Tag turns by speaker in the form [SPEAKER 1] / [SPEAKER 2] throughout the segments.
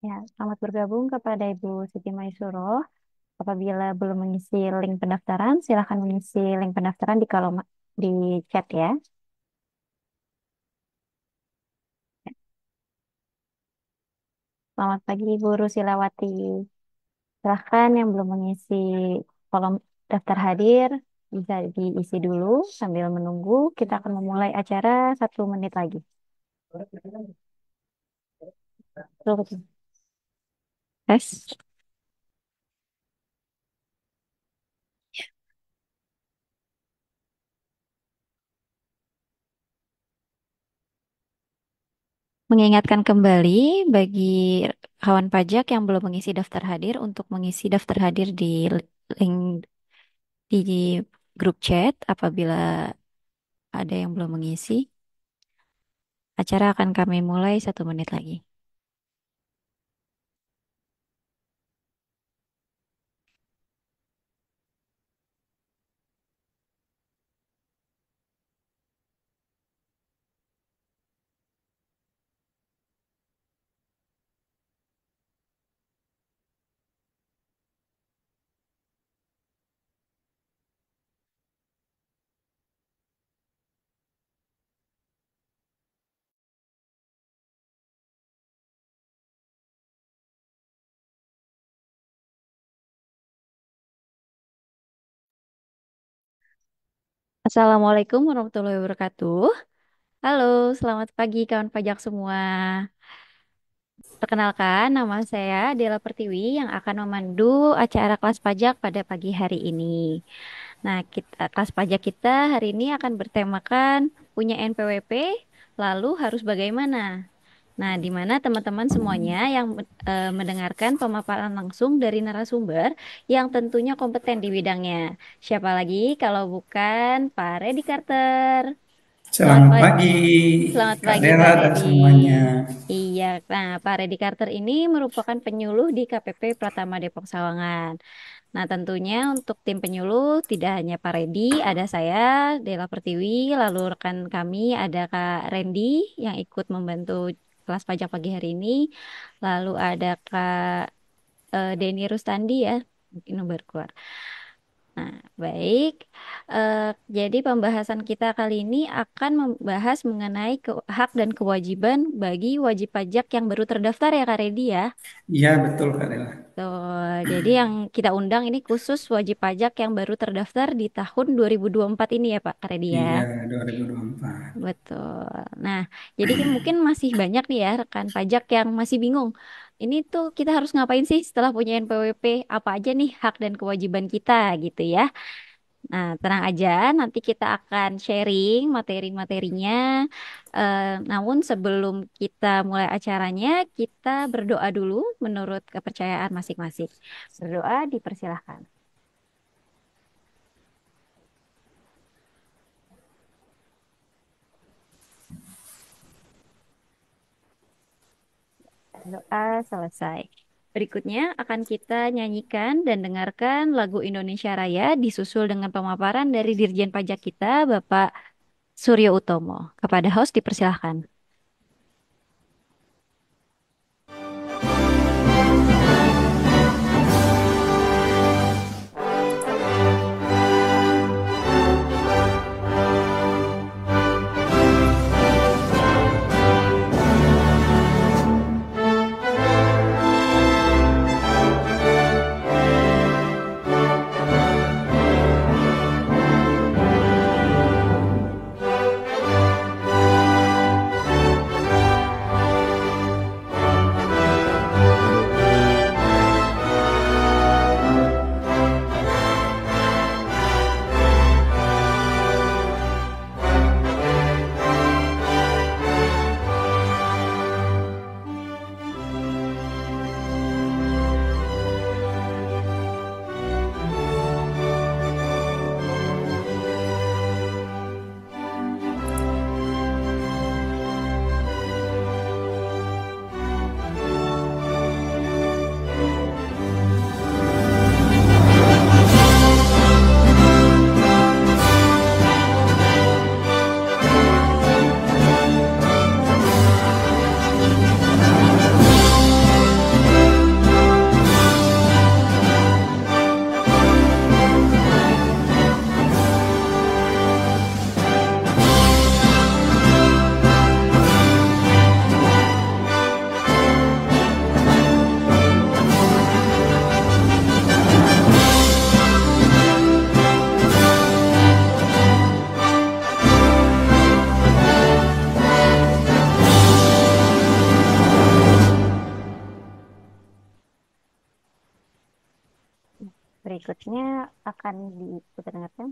[SPEAKER 1] Ya, selamat bergabung kepada Ibu Siti Maisuro. Apabila belum mengisi link pendaftaran, silakan mengisi link pendaftaran di kolom di chat ya. Selamat pagi Ibu Rusilawati. Silahkan yang belum mengisi kolom daftar hadir bisa diisi dulu sambil menunggu. Kita akan memulai acara 1 menit lagi. Betul, betul. Tes. Mengingatkan kembali bagi kawan pajak yang belum mengisi daftar hadir untuk mengisi daftar hadir di link di grup chat. Apabila ada yang belum mengisi, acara akan kami mulai 1 menit lagi. Assalamualaikum warahmatullahi wabarakatuh. Halo, selamat pagi kawan pajak semua. Perkenalkan, nama saya Dela Pertiwi yang akan memandu acara kelas pajak pada pagi hari ini. Nah, kelas pajak kita hari ini akan bertemakan punya NPWP, lalu harus bagaimana? Nah, di mana teman-teman semuanya yang mendengarkan pemaparan langsung dari narasumber yang tentunya kompeten di bidangnya. Siapa lagi kalau bukan Pak Reddy Carter? Selamat
[SPEAKER 2] Selamat
[SPEAKER 1] pagi.
[SPEAKER 2] pagi,
[SPEAKER 1] Selamat
[SPEAKER 2] Kak
[SPEAKER 1] pagi Pak
[SPEAKER 2] Dela dan
[SPEAKER 1] Reddy.
[SPEAKER 2] semuanya.
[SPEAKER 1] Iya, nah Pak Reddy Carter ini merupakan penyuluh di KPP Pratama Depok Sawangan. Nah, tentunya untuk tim penyuluh tidak hanya Pak Reddy, ada saya, Dela Pertiwi, lalu rekan kami ada Kak Randy yang ikut membantu kelas pajak pagi hari ini, lalu ada Kak Denny Rustandi ya, mungkin baru keluar. Nah, baik. Eh, jadi pembahasan kita kali ini akan membahas mengenai hak dan kewajiban bagi wajib pajak yang baru terdaftar ya Kak Reddy ya.
[SPEAKER 2] Iya, betul Kak Dela.
[SPEAKER 1] Tuh, jadi yang kita undang ini khusus wajib pajak yang baru terdaftar di tahun 2024 ini ya Pak Kak Reddy ya.
[SPEAKER 2] Iya, 2024.
[SPEAKER 1] Betul. Nah, jadi kan mungkin masih banyak nih ya rekan pajak yang masih bingung. Ini tuh kita harus ngapain sih setelah punya NPWP? Apa aja nih hak dan kewajiban kita gitu ya. Nah, tenang aja, nanti kita akan sharing materi-materinya. Namun sebelum kita mulai acaranya, kita berdoa dulu menurut kepercayaan masing-masing. Berdoa dipersilahkan. Doa selesai. Berikutnya akan kita nyanyikan dan dengarkan lagu Indonesia Raya disusul dengan pemaparan dari Dirjen Pajak kita, Bapak Suryo Utomo. Kepada host dipersilahkan. akan diperdengarkan.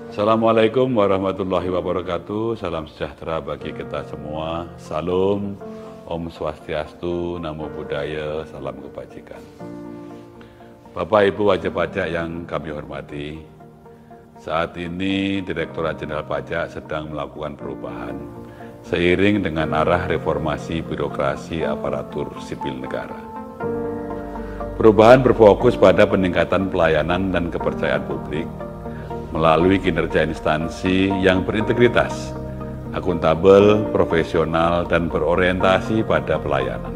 [SPEAKER 3] Assalamualaikum warahmatullahi wabarakatuh. Salam sejahtera bagi kita semua. Salam, Om Swastiastu, Namo Buddhaya, salam kebajikan. Bapak Ibu wajib pajak yang kami hormati, saat ini Direktorat Jenderal Pajak sedang melakukan perubahan seiring dengan arah reformasi birokrasi aparatur sipil negara. Perubahan berfokus pada peningkatan pelayanan dan kepercayaan publik melalui kinerja instansi yang berintegritas, akuntabel, profesional, dan berorientasi pada pelayanan.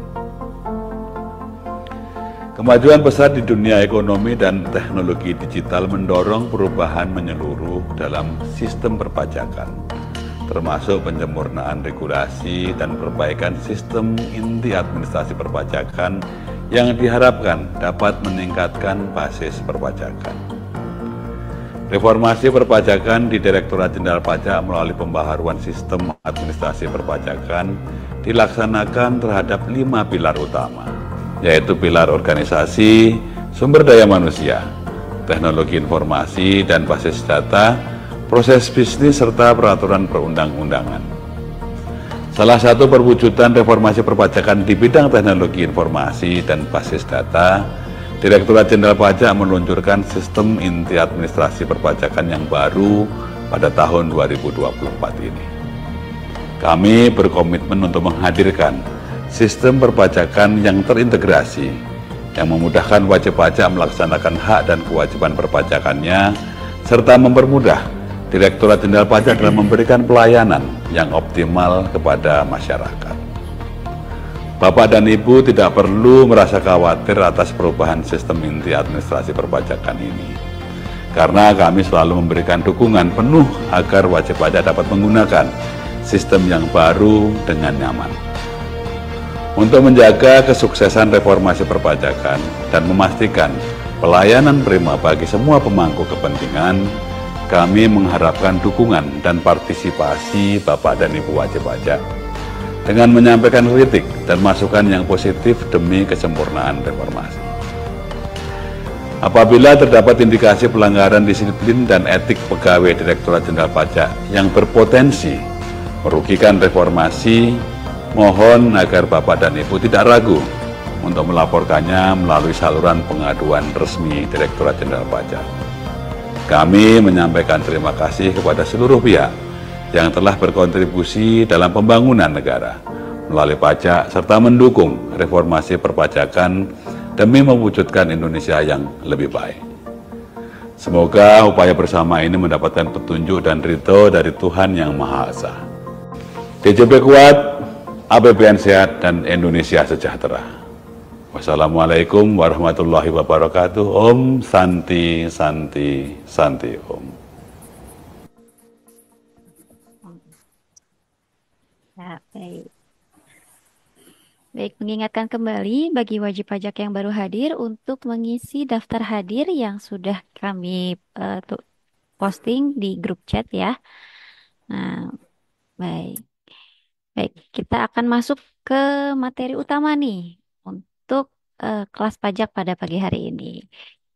[SPEAKER 3] Kemajuan pesat di dunia ekonomi dan teknologi digital mendorong perubahan menyeluruh dalam sistem perpajakan, termasuk penyempurnaan regulasi dan perbaikan sistem inti administrasi perpajakan yang diharapkan dapat meningkatkan basis perpajakan. Reformasi perpajakan di Direktorat Jenderal Pajak melalui pembaharuan sistem administrasi perpajakan dilaksanakan terhadap 5 pilar utama, yaitu pilar organisasi, sumber daya manusia, teknologi informasi dan basis data, proses bisnis, serta peraturan perundang-undangan. Salah satu perwujudan reformasi perpajakan di bidang teknologi informasi dan basis data, Direktorat Jenderal Pajak meluncurkan sistem inti administrasi perpajakan yang baru pada tahun 2024 ini. Kami berkomitmen untuk menghadirkan sistem perpajakan yang terintegrasi, yang memudahkan wajib pajak melaksanakan hak dan kewajiban perpajakannya, serta mempermudah Direktorat Jenderal Pajak dalam memberikan pelayanan yang optimal kepada masyarakat. Bapak dan Ibu tidak perlu merasa khawatir atas perubahan sistem inti administrasi perpajakan ini, karena kami selalu memberikan dukungan penuh agar wajib pajak dapat menggunakan sistem yang baru dengan nyaman. Untuk menjaga kesuksesan reformasi perpajakan dan memastikan pelayanan prima bagi semua pemangku kepentingan, kami mengharapkan dukungan dan partisipasi Bapak dan Ibu wajib pajak dengan menyampaikan kritik dan masukan yang positif demi kesempurnaan reformasi. Apabila terdapat indikasi pelanggaran disiplin dan etik pegawai Direktorat Jenderal Pajak yang berpotensi merugikan reformasi, mohon agar Bapak dan Ibu tidak ragu untuk melaporkannya melalui saluran pengaduan resmi Direktorat Jenderal Pajak. Kami menyampaikan terima kasih kepada seluruh pihak yang telah berkontribusi dalam pembangunan negara melalui pajak serta mendukung reformasi perpajakan demi mewujudkan Indonesia yang lebih baik. Semoga upaya bersama ini mendapatkan petunjuk dan ridho dari Tuhan Yang Maha Esa. DJP kuat, APBN sehat, dan Indonesia sejahtera. Wassalamualaikum warahmatullahi wabarakatuh. Om Santi Santi Santi Om.
[SPEAKER 1] Ya, baik. Baik, mengingatkan kembali bagi wajib pajak yang baru hadir untuk mengisi daftar hadir yang sudah kami posting di grup chat ya. Nah, baik. Baik, kita akan masuk ke materi utama nih untuk kelas pajak pada pagi hari ini.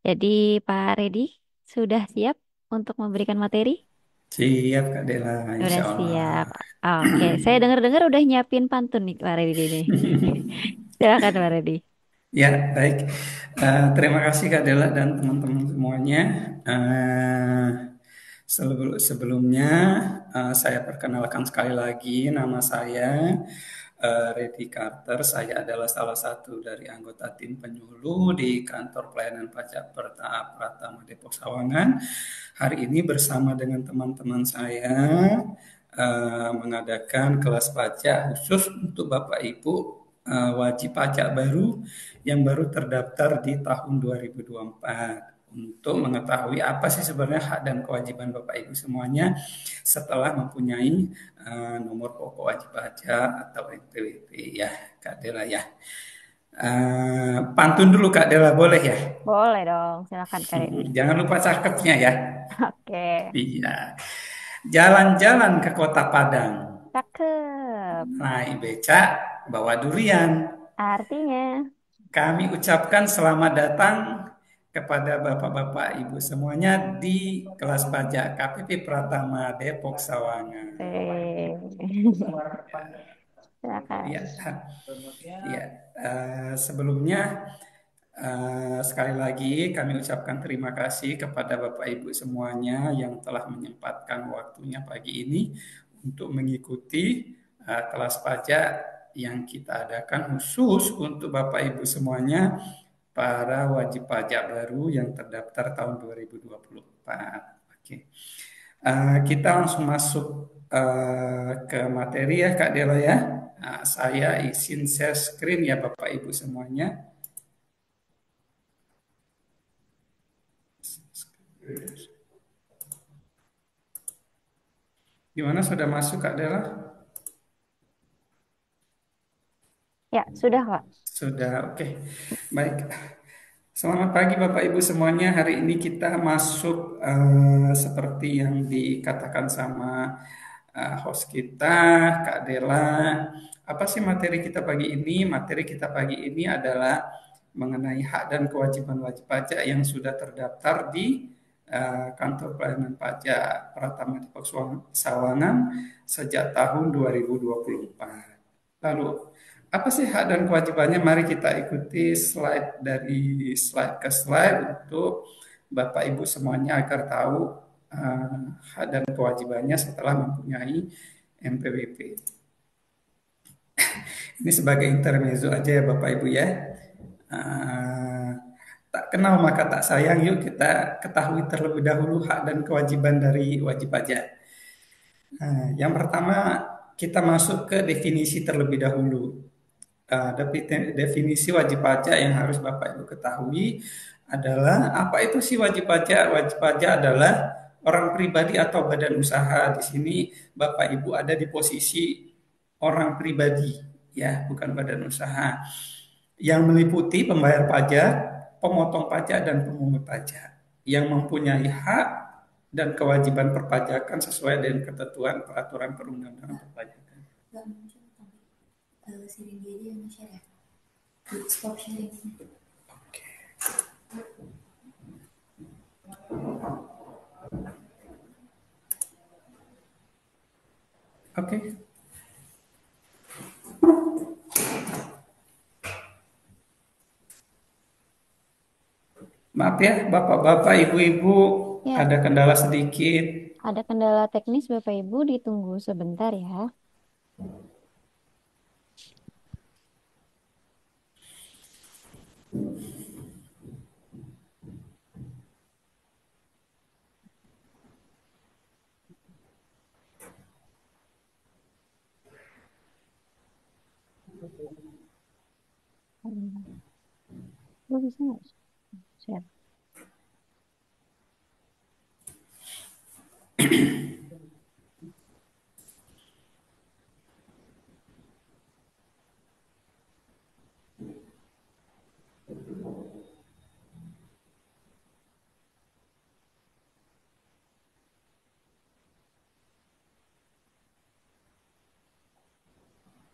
[SPEAKER 1] Jadi, Pak Redi sudah siap untuk memberikan materi?
[SPEAKER 2] Siap Kak Dela,
[SPEAKER 1] Sudah
[SPEAKER 2] insya
[SPEAKER 1] siap.
[SPEAKER 2] Allah.
[SPEAKER 1] Oke, saya dengar-dengar udah nyiapin pantun nih Pak Redi nih. Silakan Pak Redi.
[SPEAKER 2] Ya, baik. Terima kasih Kak Dela dan teman-teman semuanya. Eh, Sebelumnya saya perkenalkan sekali lagi, nama saya Reddy Carter. Saya adalah salah satu dari anggota tim penyuluh di Kantor Pelayanan Pajak Pratama Depok Sawangan. Hari ini bersama dengan teman-teman saya mengadakan kelas pajak khusus untuk Bapak Ibu wajib pajak baru yang baru terdaftar di tahun 2024 untuk mengetahui apa sih sebenarnya hak dan kewajiban Bapak Ibu semuanya setelah mempunyai nomor pokok wajib pajak atau NPWP ya Kak Dela ya. Pantun dulu Kak Dela boleh ya?
[SPEAKER 1] Boleh dong, silakan Kak Redi.
[SPEAKER 2] Jangan lupa cakepnya ya.
[SPEAKER 1] Oke,
[SPEAKER 2] Iya. Jalan-jalan ke Kota Padang,
[SPEAKER 1] cakep.
[SPEAKER 2] naik becak, bawa durian.
[SPEAKER 1] Artinya,
[SPEAKER 2] Kami ucapkan selamat datang kepada Bapak-Bapak Ibu semuanya di kelas pajak KPP Pratama Depok Sawangan.
[SPEAKER 1] Silakan.
[SPEAKER 2] Ya, ya. Sebelumnya sekali lagi kami ucapkan terima kasih kepada Bapak Ibu semuanya yang telah menyempatkan waktunya pagi ini untuk mengikuti kelas pajak yang kita adakan khusus untuk Bapak Ibu semuanya para wajib pajak baru yang terdaftar tahun 2024. Oke. Kita langsung masuk ke materi ya Kak Dela ya. Saya izin share screen ya Bapak Ibu semuanya. Gimana sudah masuk Kak Dela?
[SPEAKER 1] Ya, sudah, Kak.
[SPEAKER 2] Sudah, oke. Baik. Selamat pagi Bapak Ibu semuanya. Hari ini kita masuk seperti yang dikatakan sama host kita, Kak Dela. Apa sih materi kita pagi ini? Materi kita pagi ini adalah mengenai hak dan kewajiban wajib pajak yang sudah terdaftar di Kantor Pelayanan Pajak Pratama Depok Sawangan sejak tahun 2024. Lalu, apa sih hak dan kewajibannya? Mari kita ikuti slide dari slide ke slide untuk Bapak Ibu semuanya agar tahu hak dan kewajibannya setelah mempunyai MPWP. Ini sebagai intermezzo aja ya Bapak Ibu ya. Uh, Tak kenal maka tak sayang, yuk kita ketahui terlebih dahulu hak dan kewajiban dari wajib pajak. Yang pertama kita masuk ke definisi terlebih dahulu. Definisi wajib pajak yang harus Bapak Ibu ketahui adalah apa itu sih wajib pajak? Wajib pajak adalah orang pribadi atau badan usaha. Di sini Bapak Ibu ada di posisi orang pribadi, ya, bukan badan usaha. Yang meliputi pembayar pajak, pemotong pajak dan pemungut pajak yang mempunyai hak dan kewajiban perpajakan sesuai dengan ketentuan peraturan perundang-undangan perpajakan. Sharing dia aja yang share ya. Stop sharing. Oke. Oke. Maaf ya, Bapak-bapak, Ibu-ibu,
[SPEAKER 1] Ya,
[SPEAKER 2] ada kendala sedikit.
[SPEAKER 1] ada kendala teknis Bapak Ibu, ditunggu sebentar ya. Lu bisa nggak share?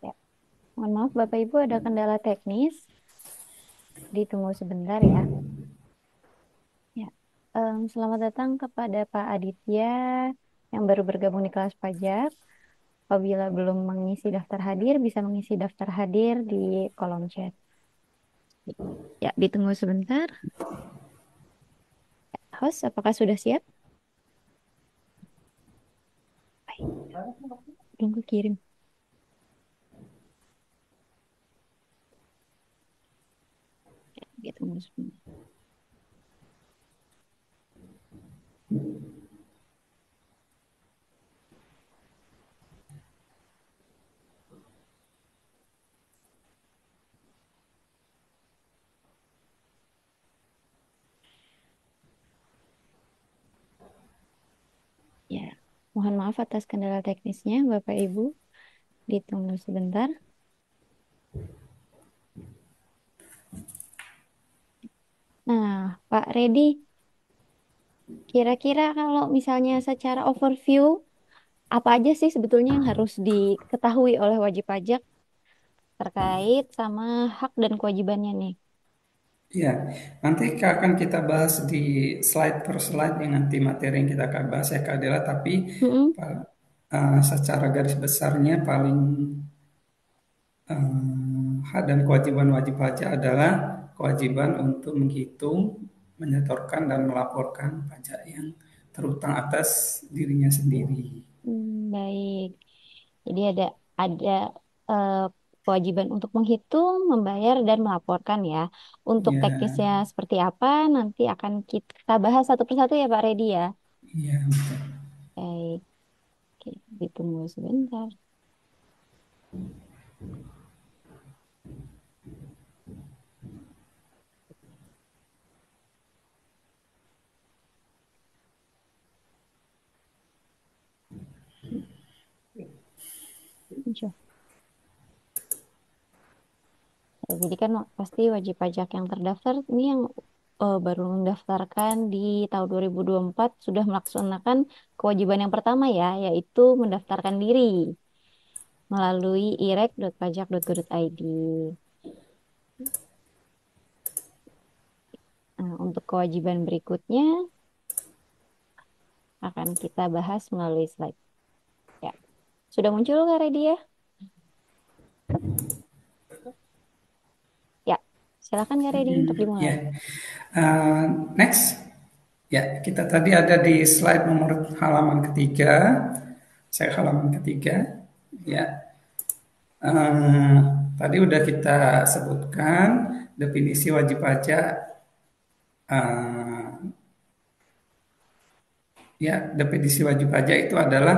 [SPEAKER 1] Ya, mohon maaf Bapak Ibu ada kendala teknis. Ditunggu sebentar ya. Ya, selamat datang kepada Pak Aditya yang baru bergabung di kelas pajak. Apabila belum mengisi daftar hadir, bisa mengisi daftar hadir di kolom chat. Ya, ditunggu sebentar. Host, apakah sudah siap? Tunggu kirim. Ya, ditunggu sebentar. Ya, mohon maaf atas kendala teknisnya, Bapak Ibu. Ditunggu sebentar. Nah, Pak Redi, kira-kira kalau misalnya secara overview, apa aja sih sebetulnya yang harus diketahui oleh wajib pajak terkait sama hak dan kewajibannya nih?
[SPEAKER 2] Ya, nanti akan kita bahas di slide per slide yang nanti materi yang kita akan bahas ya Kak Adela, tapi
[SPEAKER 1] Mm-mm.
[SPEAKER 2] secara garis besarnya paling hak dan kewajiban wajib pajak adalah kewajiban untuk menghitung, menyetorkan dan melaporkan pajak yang terutang atas dirinya sendiri.
[SPEAKER 1] Baik. Jadi ada eh, kewajiban untuk menghitung, membayar dan melaporkan ya. Untuk
[SPEAKER 2] Ya,
[SPEAKER 1] teknisnya seperti apa nanti akan kita bahas satu persatu ya Pak Redi ya.
[SPEAKER 2] iya betul.
[SPEAKER 1] Baik. Oke, ditunggu sebentar. Muncul. Ya, jadi kan pasti wajib pajak yang terdaftar ini yang baru mendaftarkan di tahun 2024 sudah melaksanakan kewajiban yang pertama ya, yaitu mendaftarkan diri melalui irek.pajak.go.id. Nah, untuk kewajiban berikutnya akan kita bahas melalui slide. Ya, sudah muncul Kak Redi ya? Ya, silakan Kak Redi untuk dimulai.
[SPEAKER 2] Ya, Eh, next. Ya, kita tadi ada di slide nomor halaman ketiga. Saya halaman ketiga. Ya, eh, tadi udah kita sebutkan definisi wajib pajak. eh, Ya, definisi wajib pajak itu adalah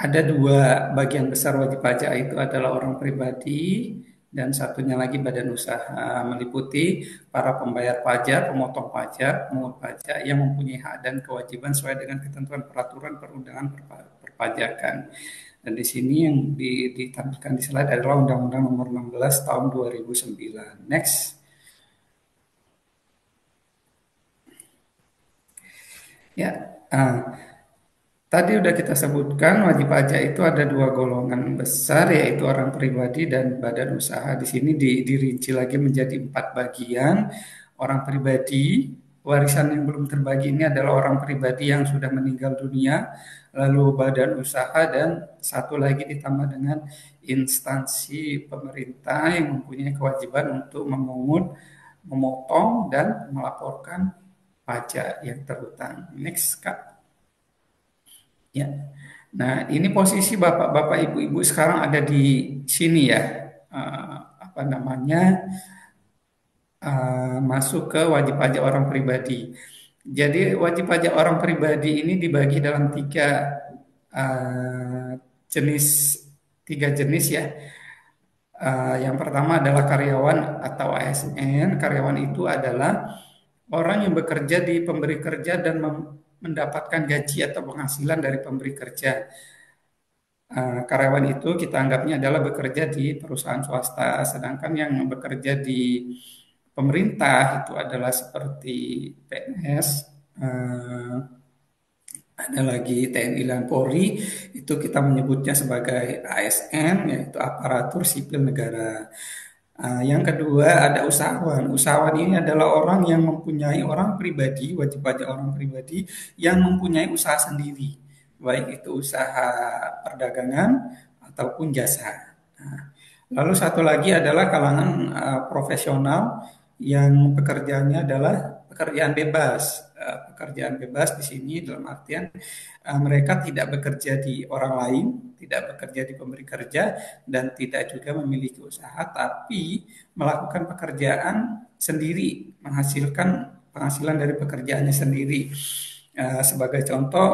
[SPEAKER 2] ada dua bagian besar wajib pajak itu adalah orang pribadi dan satunya lagi badan usaha meliputi para pembayar pajak, pemotong pajak, pemungut pajak yang mempunyai hak dan kewajiban sesuai dengan ketentuan peraturan perundangan perpajakan. Dan di sini yang ditampilkan di slide adalah Undang-Undang Nomor 16 Tahun 2009. Next. Ya, tadi udah kita sebutkan wajib pajak itu ada dua golongan besar yaitu orang pribadi dan badan usaha. Di sini dirinci lagi menjadi empat bagian. Orang pribadi, warisan yang belum terbagi ini adalah orang pribadi yang sudah meninggal dunia, lalu badan usaha dan satu lagi ditambah dengan instansi pemerintah yang mempunyai kewajiban untuk memungut, memotong dan melaporkan pajak yang terhutang. Next, Kak. Ya. Nah, ini posisi bapak-bapak, ibu-ibu sekarang ada di sini ya. Apa namanya? Masuk ke wajib pajak orang pribadi. Jadi wajib pajak orang pribadi ini dibagi dalam uh, jenis tiga jenis ya. Yang pertama adalah karyawan atau ASN. Karyawan itu adalah orang yang bekerja di pemberi kerja dan mendapatkan gaji atau penghasilan dari pemberi kerja. Karyawan itu kita anggapnya adalah bekerja di perusahaan swasta, sedangkan yang bekerja di pemerintah itu adalah seperti PNS, eh, ada lagi TNI dan Polri, itu kita menyebutnya sebagai ASN, yaitu aparatur sipil negara. Yang kedua ada usahawan. Usahawan ini adalah orang yang mempunyai orang pribadi, wajib pajak orang pribadi yang mempunyai usaha sendiri, baik itu usaha perdagangan ataupun jasa. Nah, lalu satu lagi adalah kalangan profesional yang pekerjaannya adalah pekerjaan bebas. Pekerjaan bebas di sini dalam artian mereka tidak bekerja di orang lain, tidak bekerja di pemberi kerja, dan tidak juga memiliki usaha, tapi melakukan pekerjaan sendiri, menghasilkan penghasilan dari pekerjaannya sendiri. Sebagai contoh,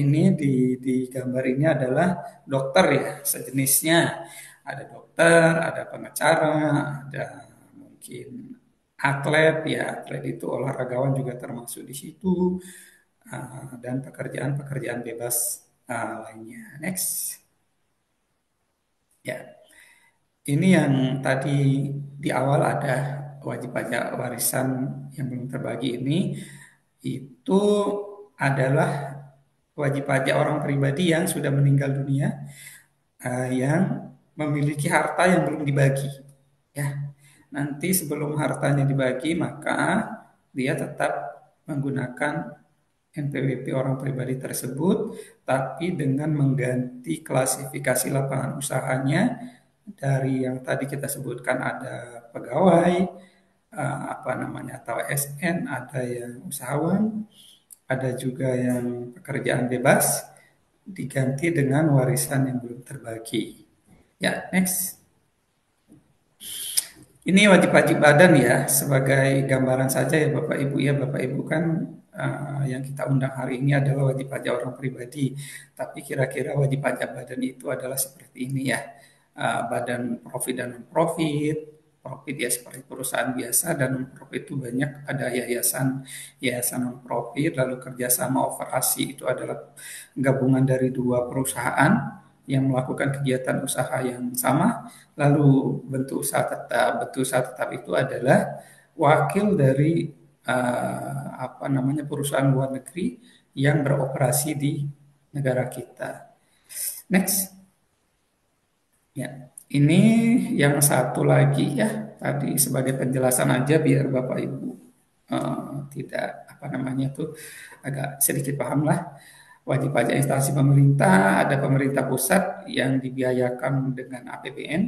[SPEAKER 2] ini di gambar ini adalah dokter ya, sejenisnya. Ada dokter, ada pengacara, ada mungkin atlet ya, atlet itu olahragawan juga termasuk di situ, dan pekerjaan-pekerjaan bebas lainnya. Next. Ya, ini yang tadi di awal ada wajib pajak warisan yang belum terbagi ini itu adalah wajib pajak orang pribadi yang sudah meninggal dunia yang memiliki harta yang belum dibagi. Ya, nanti sebelum hartanya dibagi maka dia tetap menggunakan NPWP orang pribadi tersebut, tapi dengan mengganti klasifikasi lapangan usahanya dari yang tadi kita sebutkan ada pegawai, apa namanya atau SN, ada yang usahawan, ada juga yang pekerjaan bebas, diganti dengan warisan yang belum terbagi. Ya, next. Ini wajib-wajib badan ya, sebagai gambaran saja ya Bapak Ibu ya. Bapak Ibu kan yang kita undang hari ini adalah wajib pajak orang pribadi. Tapi kira-kira wajib pajak badan itu adalah seperti ini ya. Badan profit dan non-profit. Profit ya seperti perusahaan biasa, dan non-profit itu banyak, ada yayasan, yayasan non-profit, lalu kerjasama operasi itu adalah gabungan dari dua perusahaan yang melakukan kegiatan usaha yang sama. Lalu bentuk usaha tetap itu adalah wakil dari apa namanya perusahaan luar negeri yang beroperasi di negara kita. Next. Ya, ini yang satu lagi ya, tadi sebagai penjelasan aja biar Bapak Ibu tidak apa namanya tuh agak sedikit paham lah. Wajib pajak instansi pemerintah, ada pemerintah pusat yang dibiayakan dengan APBN,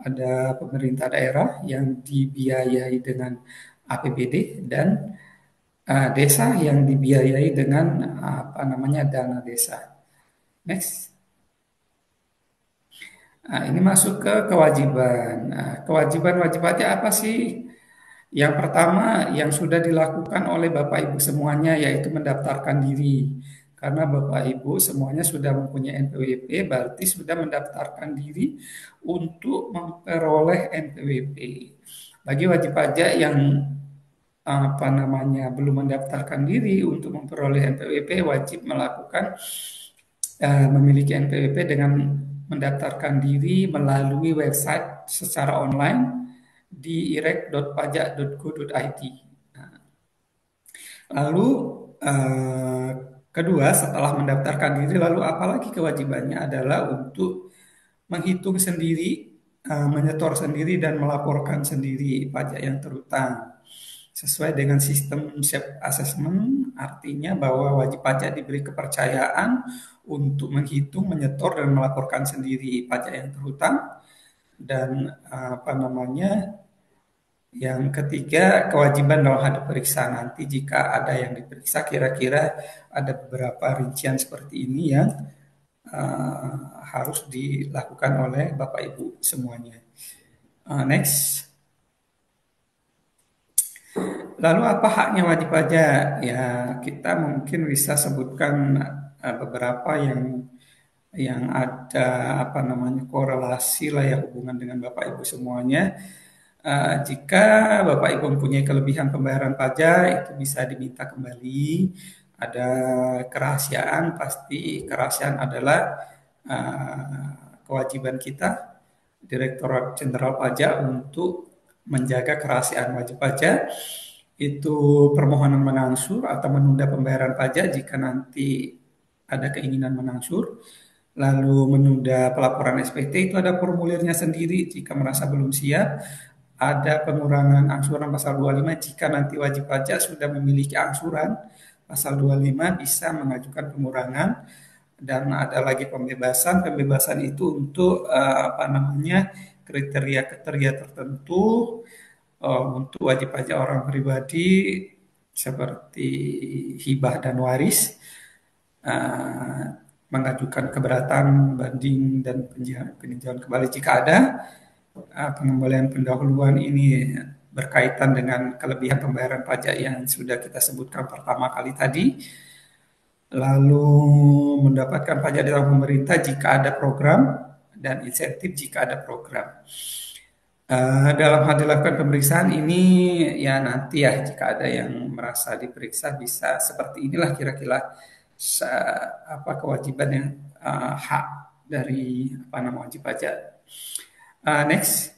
[SPEAKER 2] ada pemerintah daerah yang dibiayai dengan APBD, dan desa yang dibiayai dengan apa namanya dana desa. Next. Nah, ini masuk ke kewajiban. Nah, kewajiban wajib pajak apa sih? Yang pertama yang sudah dilakukan oleh Bapak Ibu semuanya yaitu mendaftarkan diri. Karena Bapak Ibu semuanya sudah mempunyai NPWP, berarti sudah mendaftarkan diri untuk memperoleh NPWP. Bagi wajib pajak yang apa namanya belum mendaftarkan diri untuk memperoleh NPWP, wajib melakukan memiliki NPWP dengan mendaftarkan diri melalui website secara online di irek.pajak.go.id. Lalu kedua, setelah mendaftarkan diri, lalu apalagi kewajibannya adalah untuk menghitung sendiri, menyetor sendiri dan melaporkan sendiri pajak yang terutang sesuai dengan sistem self assessment, artinya bahwa wajib pajak diberi kepercayaan untuk menghitung, menyetor dan melaporkan sendiri pajak yang terhutang. Dan apa namanya yang ketiga, kewajiban dalam hadap periksa. Nanti jika ada yang diperiksa, kira-kira ada beberapa rincian seperti ini yang harus dilakukan oleh Bapak Ibu semuanya. Next. Lalu apa haknya wajib pajak? Ya, kita mungkin bisa sebutkan beberapa yang ada apa namanya korelasi lah ya hubungan dengan Bapak Ibu semuanya. Jika Bapak Ibu mempunyai kelebihan pembayaran pajak, itu bisa diminta kembali. Ada kerahasiaan, pasti kerahasiaan adalah kewajiban kita, Direktorat Jenderal Pajak, untuk menjaga kerahasiaan wajib pajak. Itu permohonan mengangsur atau menunda pembayaran pajak jika nanti ada keinginan mengangsur. Lalu menunda pelaporan SPT, itu ada formulirnya sendiri jika merasa belum siap. Ada pengurangan angsuran pasal 25 jika nanti wajib pajak sudah memiliki angsuran pasal 25 bisa mengajukan pengurangan. Dan ada lagi pembebasan itu untuk apa namanya kriteria-kriteria tertentu untuk wajib pajak orang pribadi seperti hibah dan waris, mengajukan keberatan, banding dan peninjauan kembali jika ada. Pengembalian pendahuluan ini berkaitan dengan kelebihan pembayaran pajak yang sudah kita sebutkan pertama kali tadi. Lalu mendapatkan pajak dari pemerintah jika ada program dan insentif jika ada program. Dalam hal dilakukan pemeriksaan ini ya nanti ya jika ada yang merasa diperiksa bisa seperti inilah kira-kira apa kewajiban yang hak dari apa nama wajib pajak. Next.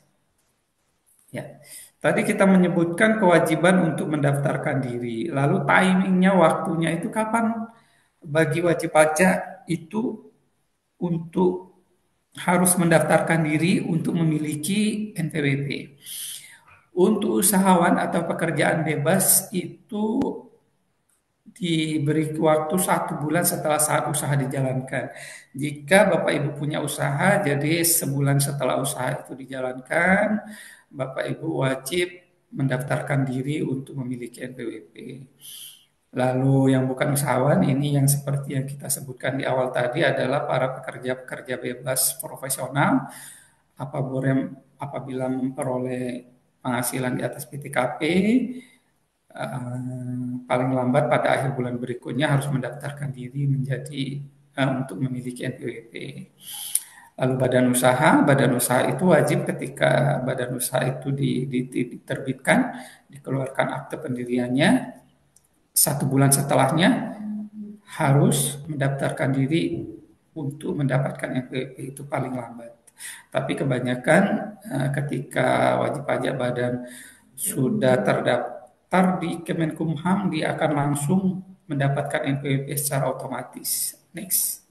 [SPEAKER 2] Ya. Tadi kita menyebutkan kewajiban untuk mendaftarkan diri. Lalu timingnya, waktunya itu kapan bagi wajib pajak itu untuk harus mendaftarkan diri untuk memiliki NPWP. Untuk usahawan atau pekerjaan bebas itu diberi waktu 1 bulan setelah saat usaha dijalankan. Jika Bapak Ibu punya usaha, jadi sebulan setelah usaha itu dijalankan, Bapak Ibu wajib mendaftarkan diri untuk memiliki NPWP. Lalu yang bukan usahawan ini yang seperti yang kita sebutkan di awal tadi adalah para pekerja-pekerja bebas profesional apabila memperoleh penghasilan di atas PTKP, paling lambat pada akhir bulan berikutnya harus mendaftarkan diri menjadi untuk memiliki NPWP. Lalu badan usaha itu wajib ketika badan usaha itu diterbitkan, dikeluarkan akte pendiriannya, 1 bulan setelahnya harus mendaftarkan diri untuk mendapatkan NPWP itu paling lambat. Tapi kebanyakan ketika wajib pajak badan sudah terdaftar di Kemenkumham, dia akan langsung mendapatkan NPWP secara otomatis. Next.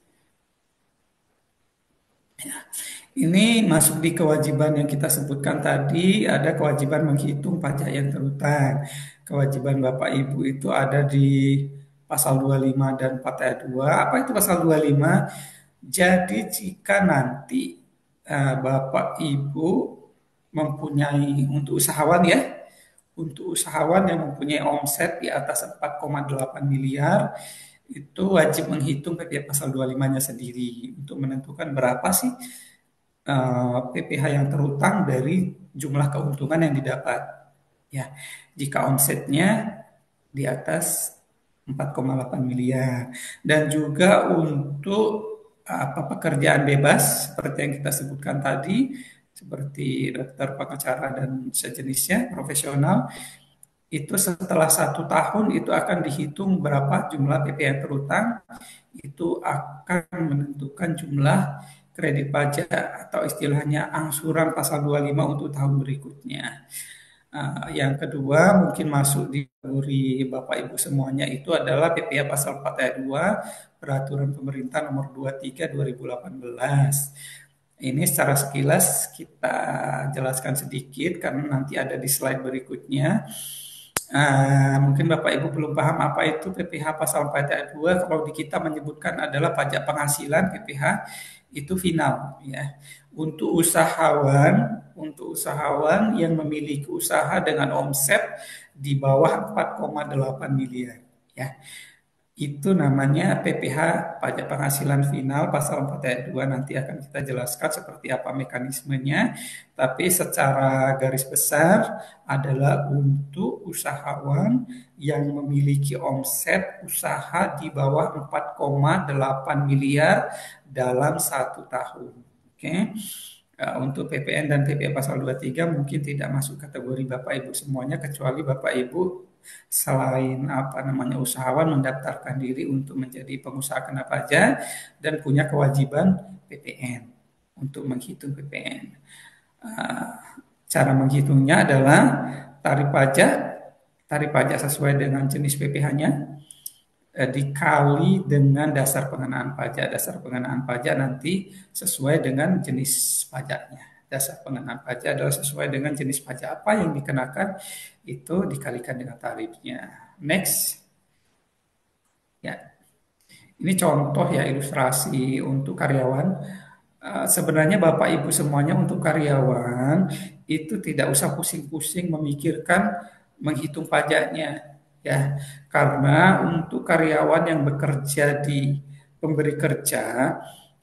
[SPEAKER 2] Ya. Ini masuk di kewajiban yang kita sebutkan tadi, ada kewajiban menghitung pajak yang terhutang. Kewajiban Bapak Ibu itu ada di pasal 25 dan 4 ayat 2. Apa itu pasal 25? Jadi jika nanti Bapak Ibu mempunyai untuk usahawan yang mempunyai omset di atas 4,8 miliar, itu wajib menghitung PPh pasal 25-nya sendiri untuk menentukan berapa sih PPh yang terhutang dari jumlah keuntungan yang didapat. Ya, jika omsetnya di atas 4,8 miliar. Dan juga untuk pekerjaan bebas seperti yang kita sebutkan tadi, seperti dokter, pengacara dan sejenisnya profesional, itu setelah 1 tahun itu akan dihitung berapa jumlah PPh yang terhutang, itu akan menentukan jumlah kredit pajak atau istilahnya angsuran pasal 25 untuk tahun berikutnya. Yang kedua mungkin masuk di kategori Bapak Ibu semuanya itu adalah PPh pasal 4 ayat 2 Peraturan Pemerintah nomor 23 2018. Ini secara sekilas kita jelaskan sedikit karena nanti ada di slide berikutnya. Mungkin Bapak Ibu belum paham apa itu PPh pasal 4 ayat 2. Kalau di kita menyebutkan adalah pajak penghasilan, PPh itu final ya. Untuk usahawan yang memiliki usaha dengan omset di bawah 4,8 miliar ya. Itu namanya PPh pajak penghasilan final pasal 4 ayat 2. Nanti akan kita jelaskan seperti apa mekanismenya. Tapi secara garis besar adalah untuk usahawan yang memiliki omset usaha di bawah 4,8 miliar dalam 1 tahun. Oke. Untuk PPN dan PPh pasal 23 mungkin tidak masuk kategori Bapak Ibu semuanya, kecuali Bapak Ibu selain usahawan mendaftarkan diri untuk menjadi pengusaha kena pajak dan punya kewajiban PPN untuk menghitung PPN. Cara menghitungnya adalah tarif pajak sesuai dengan jenis PPh-nya dikali dengan dasar pengenaan pajak. Dasar pengenaan pajak nanti sesuai dengan jenis pajaknya. Dasar pengenaan pajak adalah sesuai dengan jenis pajak apa yang dikenakan, itu dikalikan dengan tarifnya. Next. Ya. Ini contoh ya, ilustrasi untuk karyawan. Sebenarnya Bapak Ibu semuanya untuk karyawan itu tidak usah pusing-pusing memikirkan menghitung pajaknya ya. Karena untuk karyawan yang bekerja di pemberi kerja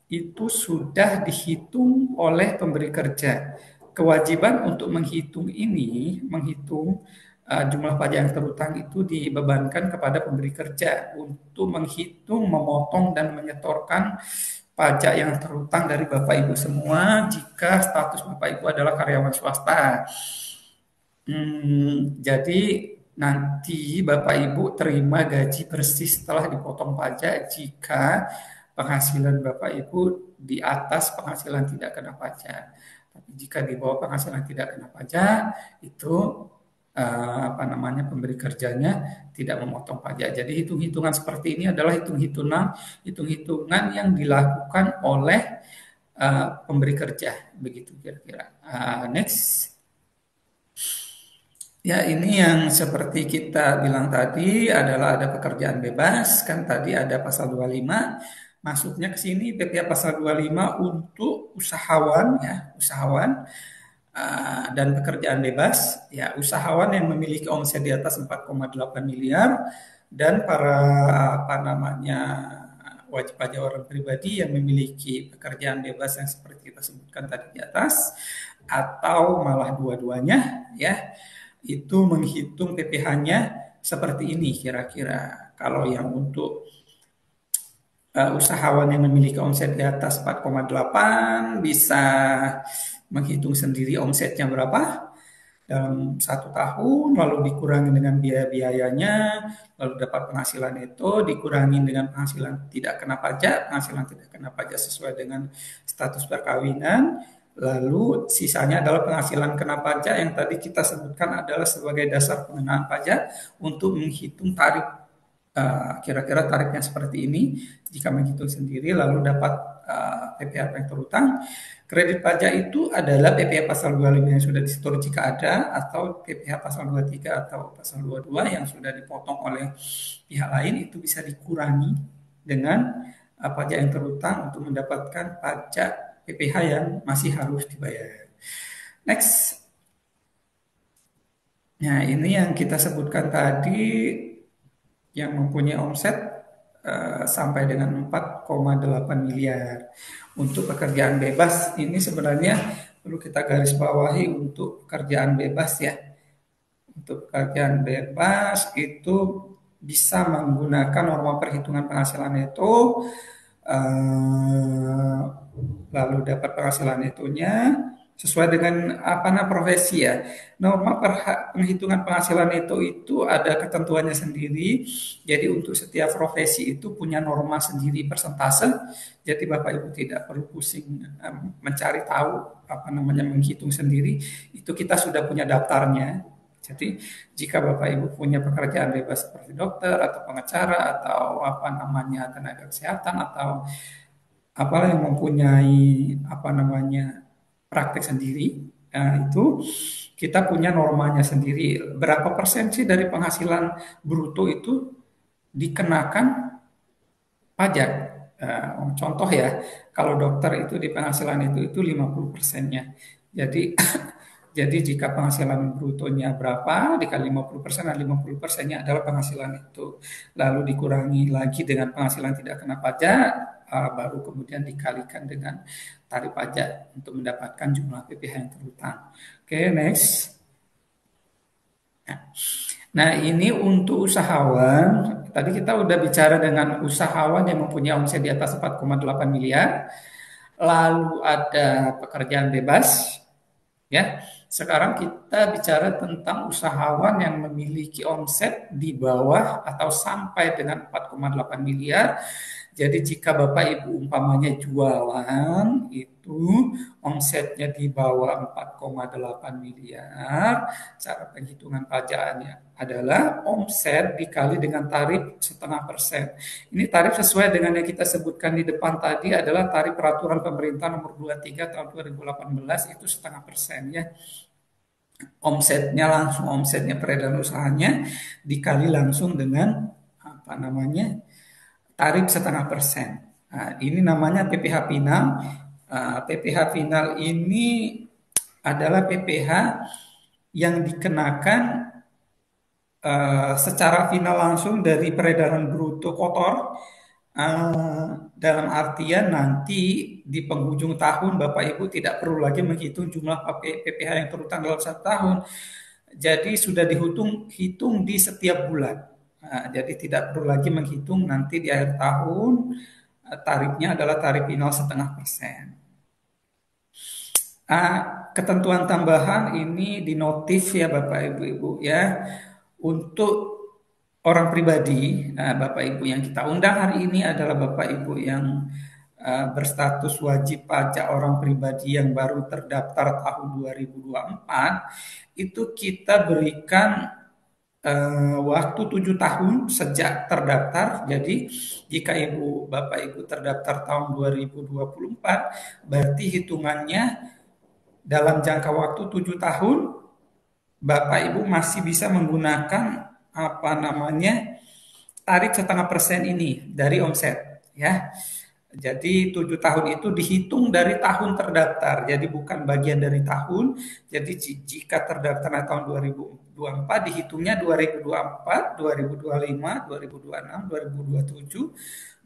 [SPEAKER 2] itu sudah dihitung oleh pemberi kerja. Kewajiban untuk menghitung jumlah pajak yang terhutang itu dibebankan kepada pemberi kerja untuk menghitung, memotong dan menyetorkan pajak yang terhutang dari Bapak Ibu semua jika status Bapak Ibu adalah karyawan swasta. Jadi nanti Bapak Ibu terima gaji persis setelah dipotong pajak jika penghasilan Bapak Ibu di atas penghasilan tidak kena pajak. Tapi jika di bawah penghasilan tidak kena pajak, itu pemberi kerjanya tidak memotong pajak. Jadi hitung-hitungan seperti ini adalah hitung-hitungan yang dilakukan oleh pemberi kerja, begitu kira-kira. Next. Ya, ini yang seperti kita bilang tadi adalah ada pekerjaan bebas, kan tadi ada pasal 25, masuknya ke sini PPh pasal 25 untuk usahawan ya, usahawan dan pekerjaan bebas ya, usahawan yang memiliki omset di atas 4,8 miliar dan para apa namanya wajib pajak orang pribadi yang memiliki pekerjaan bebas yang seperti kita sebutkan tadi di atas atau malah dua-duanya ya, itu menghitung PPh-nya seperti ini kira-kira. Kalau yang untuk usahawan yang memiliki omset di atas 4,8 bisa menghitung sendiri omsetnya berapa dalam 1 tahun, lalu dikurangi dengan biaya-biayanya, lalu dapat penghasilan itu, dikurangi dengan penghasilan tidak kena pajak, penghasilan tidak kena pajak sesuai dengan status perkawinan, lalu sisanya adalah penghasilan kena pajak yang tadi kita sebutkan adalah sebagai dasar pengenaan pajak untuk menghitung tarif. Kira-kira tarifnya seperti ini jika menghitung sendiri lalu dapat PPh yang terutang. Kredit pajak itu adalah PPh pasal 25 yang sudah disetor jika ada atau PPh pasal 23 atau pasal 22 yang sudah dipotong oleh pihak lain, itu bisa dikurangi dengan pajak yang terutang untuk mendapatkan pajak PPh yang masih harus dibayar. Next. Nah, ini yang kita sebutkan tadi yang mempunyai omset sampai dengan 4,8 miliar. Untuk pekerjaan bebas ini sebenarnya perlu kita garis bawahi untuk pekerjaan bebas ya. Untuk pekerjaan bebas itu bisa menggunakan norma perhitungan penghasilan itu, lalu dapat penghasilan itunya sesuai dengan apa namanya profesi ya. Norma penghitungan penghasilan itu ada ketentuannya sendiri. Jadi untuk setiap profesi itu punya norma sendiri persentase. Jadi Bapak Ibu tidak perlu pusing mencari tahu apa namanya menghitung sendiri. Itu kita sudah punya daftarnya. Jadi jika Bapak Ibu punya pekerjaan bebas seperti dokter atau pengacara atau apa namanya tenaga kesehatan atau apalah yang mempunyai apa namanya praktek sendiri, nah, itu kita punya normanya sendiri. Berapa persen sih dari penghasilan bruto itu dikenakan pajak? Contoh ya, kalau dokter itu di penghasilan itu 50%-nya. Jadi jadi jika penghasilan brutonya berapa dikali 50%, dan 50%-nya adalah penghasilan itu. Lalu dikurangi lagi dengan penghasilan tidak kena pajak, baru kemudian dikalikan dengan tarif pajak untuk mendapatkan jumlah PPh yang terutang. Oke, next. Nah, ini untuk usahawan. Tadi kita udah bicara dengan usahawan yang mempunyai omset di atas 4,8 miliar. Lalu ada pekerjaan bebas, ya. Sekarang kita bicara tentang usahawan yang memiliki omset di bawah atau sampai dengan 4,8 miliar. Jadi jika Bapak Ibu umpamanya jualan itu omsetnya di bawah 4,8 miliar, cara penghitungan pajaknya adalah omset dikali dengan tarif 0,5%. Ini tarif sesuai dengan yang kita sebutkan di depan tadi adalah tarif peraturan pemerintah nomor 23 tahun 2018 itu 0,5% ya. Omsetnya peredaran usahanya dikali langsung dengan apa namanya tarif 0,5%. Nah, ini namanya PPh final. PPh final ini adalah PPh yang dikenakan secara final langsung dari peredaran bruto kotor. Dalam artian nanti di penghujung tahun Bapak Ibu tidak perlu lagi menghitung jumlah PPh yang terutang dalam 1 tahun. Jadi sudah hitung di setiap bulan. Jadi tidak perlu lagi menghitung nanti di akhir tahun tarifnya adalah tarif final 0,5%. Ketentuan tambahan ini dinotif ya Bapak Ibu ya untuk orang pribadi. Bapak Ibu yang kita undang hari ini adalah Bapak Ibu yang berstatus wajib pajak orang pribadi yang baru terdaftar tahun 2024, itu kita berikan waktu 7 tahun sejak terdaftar. Jadi jika Bapak Ibu terdaftar tahun 2024, berarti hitungannya dalam jangka waktu 7 tahun Bapak Ibu masih bisa menggunakan apa namanya tarif 0,5% ini dari omset ya. Jadi 7 tahun itu dihitung dari tahun terdaftar, jadi bukan bagian dari tahun. Jadi jika terdaftar tahun 2024 dihitungnya 2024, 2025, 2026, 2027,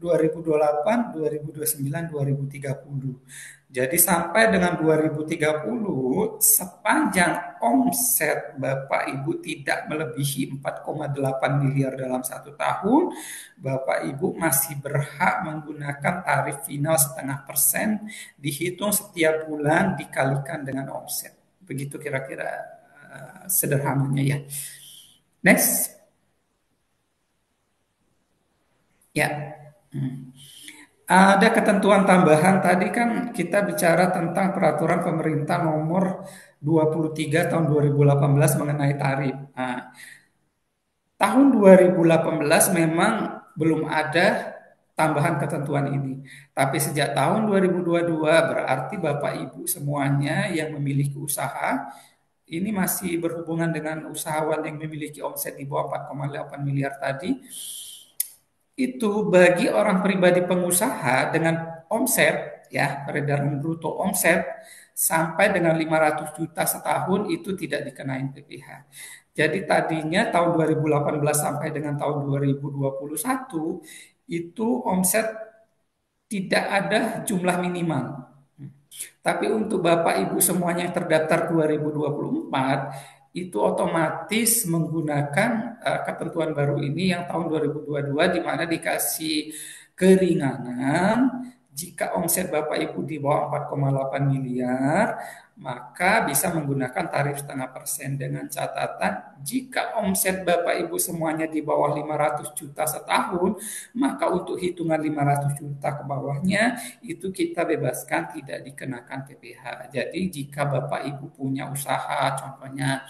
[SPEAKER 2] 2028, 2029, 2030. Jadi sampai dengan 2030 sepanjang omset Bapak Ibu tidak melebihi 4,8 miliar dalam 1 tahun, Bapak Ibu masih berhak menggunakan tarif final 0,5% dihitung setiap bulan dikalikan dengan omset. Begitu kira-kira sederhananya ya. Next. Ya. Ada ketentuan tambahan tadi kan kita bicara tentang peraturan pemerintah nomor 23 tahun 2018 mengenai tarif. Nah, tahun 2018 memang belum ada tambahan ketentuan ini. Tapi sejak tahun 2022 berarti Bapak Ibu semuanya yang memiliki usaha ini masih berhubungan dengan usahawan yang memiliki omset di bawah 4,8 miliar tadi. Itu bagi orang pribadi pengusaha dengan omset ya peredaran bruto omset sampai dengan 500 juta setahun itu tidak dikenain PPh. Jadi tadinya tahun 2018 sampai dengan tahun 2021 itu omset tidak ada jumlah minimal. Tapi untuk Bapak Ibu semuanya yang terdaftar 2024 itu otomatis menggunakan ketentuan baru ini yang tahun 2022 di mana dikasih keringanan jika omset Bapak Ibu di bawah 4,8 miliar maka bisa menggunakan tarif 0,5% dengan catatan jika omset Bapak Ibu semuanya di bawah 500 juta setahun maka untuk hitungan 500 juta ke bawahnya itu kita bebaskan tidak dikenakan PPh. Jadi jika Bapak Ibu punya usaha contohnya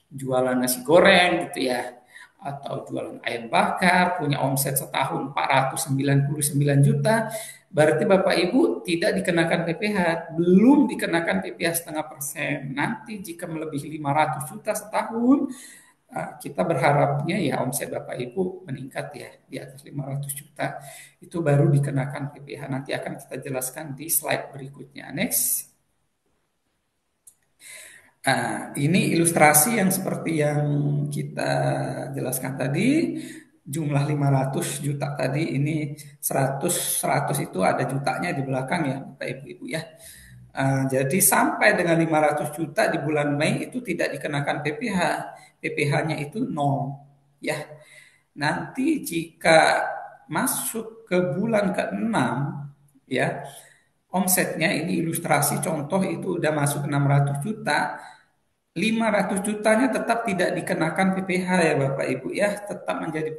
[SPEAKER 2] jualan nasi goreng gitu ya atau jualan ayam bakar punya omset setahun 499 juta berarti Bapak Ibu tidak dikenakan PPh, belum dikenakan PPh 0,5%. Nanti jika melebihi 500 juta setahun kita berharapnya ya omset Bapak Ibu meningkat ya di atas 500 juta itu baru dikenakan PPh. Nanti akan kita jelaskan di slide berikutnya. Next. Ini ilustrasi yang seperti yang kita jelaskan tadi, jumlah 500 juta tadi, ini 100 itu ada jutanya di belakang ya Bapak Ibu ya. Jadi sampai dengan 500 juta di bulan Mei itu tidak dikenakan PPh, PPh-nya itu 0 ya. Nanti jika masuk ke bulan ke-6 ya, omsetnya ini ilustrasi contoh itu udah masuk 600 juta, 500 jutanya tetap tidak dikenakan PPh ya Bapak Ibu ya, tetap menjadi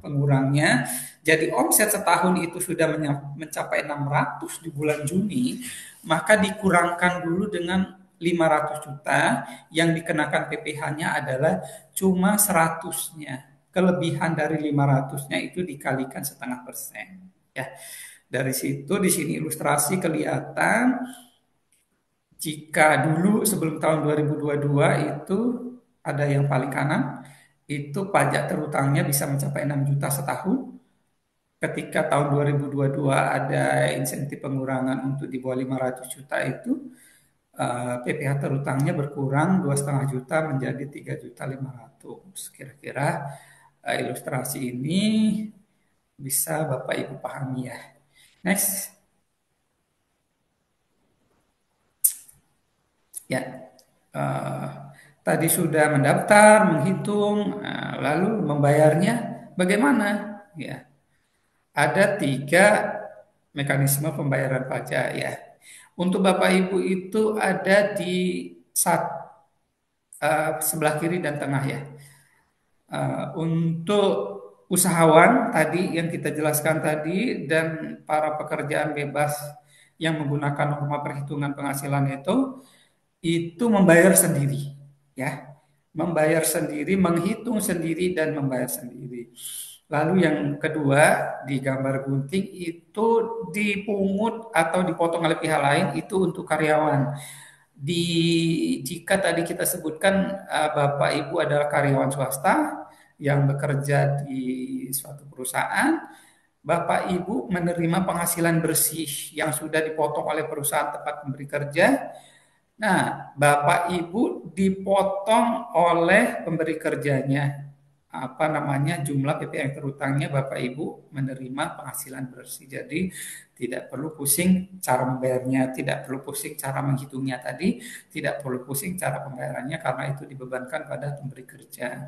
[SPEAKER 2] pengurangnya. Jadi omset setahun itu sudah mencapai 600 di bulan Juni, maka dikurangkan dulu dengan 500 juta yang dikenakan PPh-nya adalah cuma 100-nya. Kelebihan dari 500-nya itu dikalikan 0,5% ya. Dari situ di sini ilustrasi kelihatan jika dulu sebelum tahun 2022 itu ada yang paling kanan, itu pajak terutangnya bisa mencapai 6 juta setahun. Ketika tahun 2022 ada insentif pengurangan untuk di bawah 500 juta itu, PPh terutangnya berkurang 2,5 juta menjadi 3.500.000. Kira-kira ilustrasi ini bisa Bapak Ibu pahami ya. Next. Ya, tadi sudah mendaftar, menghitung, lalu membayarnya bagaimana? Ya, ada 3 mekanisme pembayaran pajak ya. Untuk Bapak Ibu itu ada di sebelah kiri dan tengah ya. Untuk usahawan tadi yang kita jelaskan tadi dan para pekerjaan bebas yang menggunakan norma perhitungan penghasilan itu membayar sendiri ya, membayar sendiri, menghitung sendiri dan membayar sendiri. Lalu yang kedua di gambar gunting itu dipungut atau dipotong oleh pihak lain itu untuk karyawan. jika tadi kita sebutkan Bapak Ibu adalah karyawan swasta yang bekerja di suatu perusahaan, Bapak Ibu menerima penghasilan bersih yang sudah dipotong oleh perusahaan tempat memberi kerja. Nah, Bapak Ibu dipotong oleh pemberi kerjanya jumlah PP yang terutangnya, Bapak Ibu menerima penghasilan bersih. Jadi tidak perlu pusing cara membayarnya, tidak perlu pusing cara menghitungnya tadi, tidak perlu pusing cara pembayarannya karena itu dibebankan pada pemberi kerja.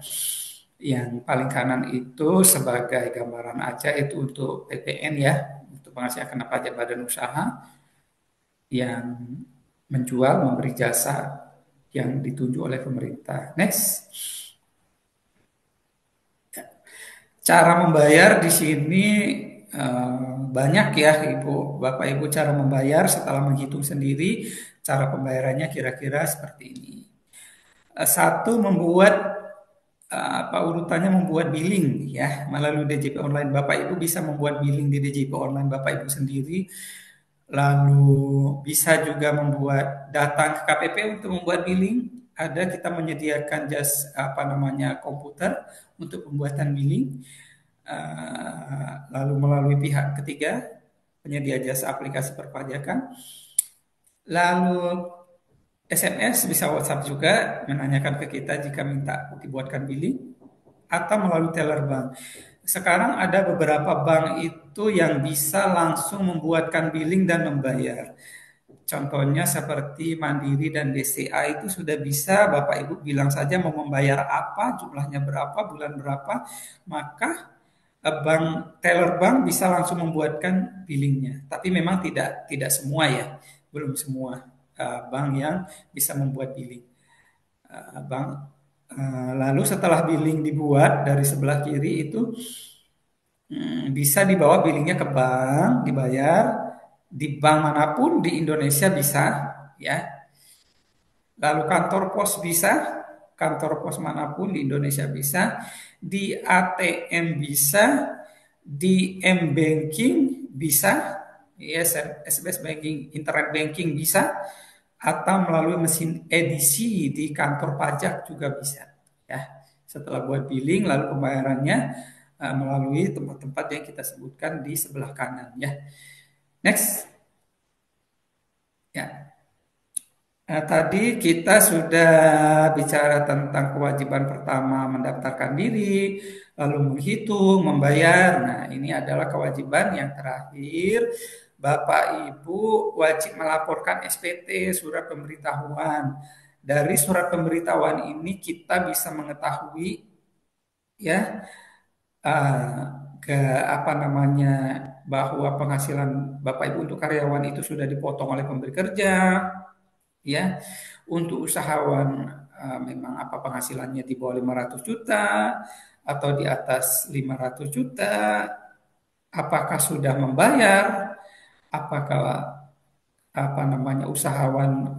[SPEAKER 2] Yang paling kanan itu sebagai gambaran aja itu untuk PPN ya, untuk penghasilan kena pajak badan usaha yang menjual, memberi jasa yang ditunjuk oleh pemerintah. Next. Cara membayar di sini banyak ya Ibu, Bapak Ibu, cara membayar setelah menghitung sendiri, cara pembayarannya kira-kira seperti ini. Satu, urutannya membuat billing ya melalui DJP online. Bapak Ibu bisa membuat billing di DJP online Bapak Ibu sendiri. Lalu bisa juga datang ke KPP untuk membuat billing. Kita menyediakan komputer untuk pembuatan billing. Lalu melalui pihak ketiga, penyedia jasa aplikasi perpajakan. Lalu SMS bisa WhatsApp juga menanyakan ke kita jika minta dibuatkan billing, atau melalui teller bank. Sekarang ada beberapa bank itu yang bisa langsung membuatkan billing dan membayar. Contohnya seperti Mandiri dan BCA itu sudah bisa, Bapak Ibu bilang saja mau membayar apa, jumlahnya berapa, bulan berapa, maka teller bank bisa langsung membuatkan billingnya. Tapi memang tidak semua ya, belum semua bank yang bisa membuat billing. Lalu setelah billing dibuat dari sebelah kiri itu bisa dibawa billingnya ke bank, dibayar di bank manapun di Indonesia bisa ya. Lalu kantor pos bisa, kantor pos manapun di Indonesia bisa, di ATM bisa, di M-Banking bisa, yes, SMS banking, internet banking bisa, atau melalui mesin edisi di kantor pajak juga bisa ya. Setelah buat billing lalu pembayarannya melalui tempat-tempat yang kita sebutkan di sebelah kanan ya. Next ya. Tadi kita sudah bicara tentang kewajiban pertama mendaftarkan diri, lalu menghitung, membayar. Nah, ini adalah kewajiban yang terakhir. Bapak Ibu wajib melaporkan SPT, surat pemberitahuan. Dari surat pemberitahuan ini kita bisa mengetahui ya bahwa penghasilan Bapak Ibu untuk karyawan itu sudah dipotong oleh pemberi kerja. Ya, untuk usahawan memang penghasilannya di bawah 500 juta atau di atas 500 juta, apakah sudah membayar, apakah usahawan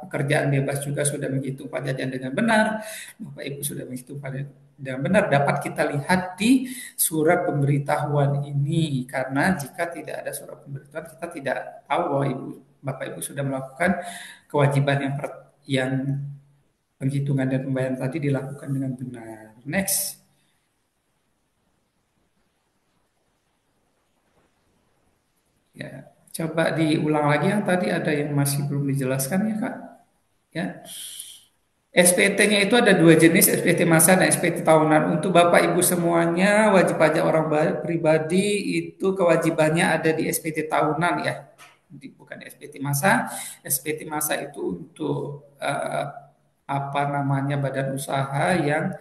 [SPEAKER 2] pekerjaan bebas juga sudah menghitung pajaknya dengan benar, Bapak Ibu sudah menghitung pajak dengan benar, dapat kita lihat di surat pemberitahuan ini. Karena jika tidak ada surat pemberitahuan, kita tidak tahu bahwa Bapak Ibu sudah melakukan kewajiban yang penghitungan dan pembayaran tadi dilakukan dengan benar. Next. Ya, coba diulang lagi yang tadi ada yang masih belum dijelaskan ya Kak. Ya. SPT-nya itu ada dua jenis, SPT masa dan SPT tahunan. Untuk Bapak Ibu semuanya, wajib pajak orang pribadi itu kewajibannya ada di SPT tahunan ya. Bukan SPT masa. SPT masa itu untuk badan usaha yang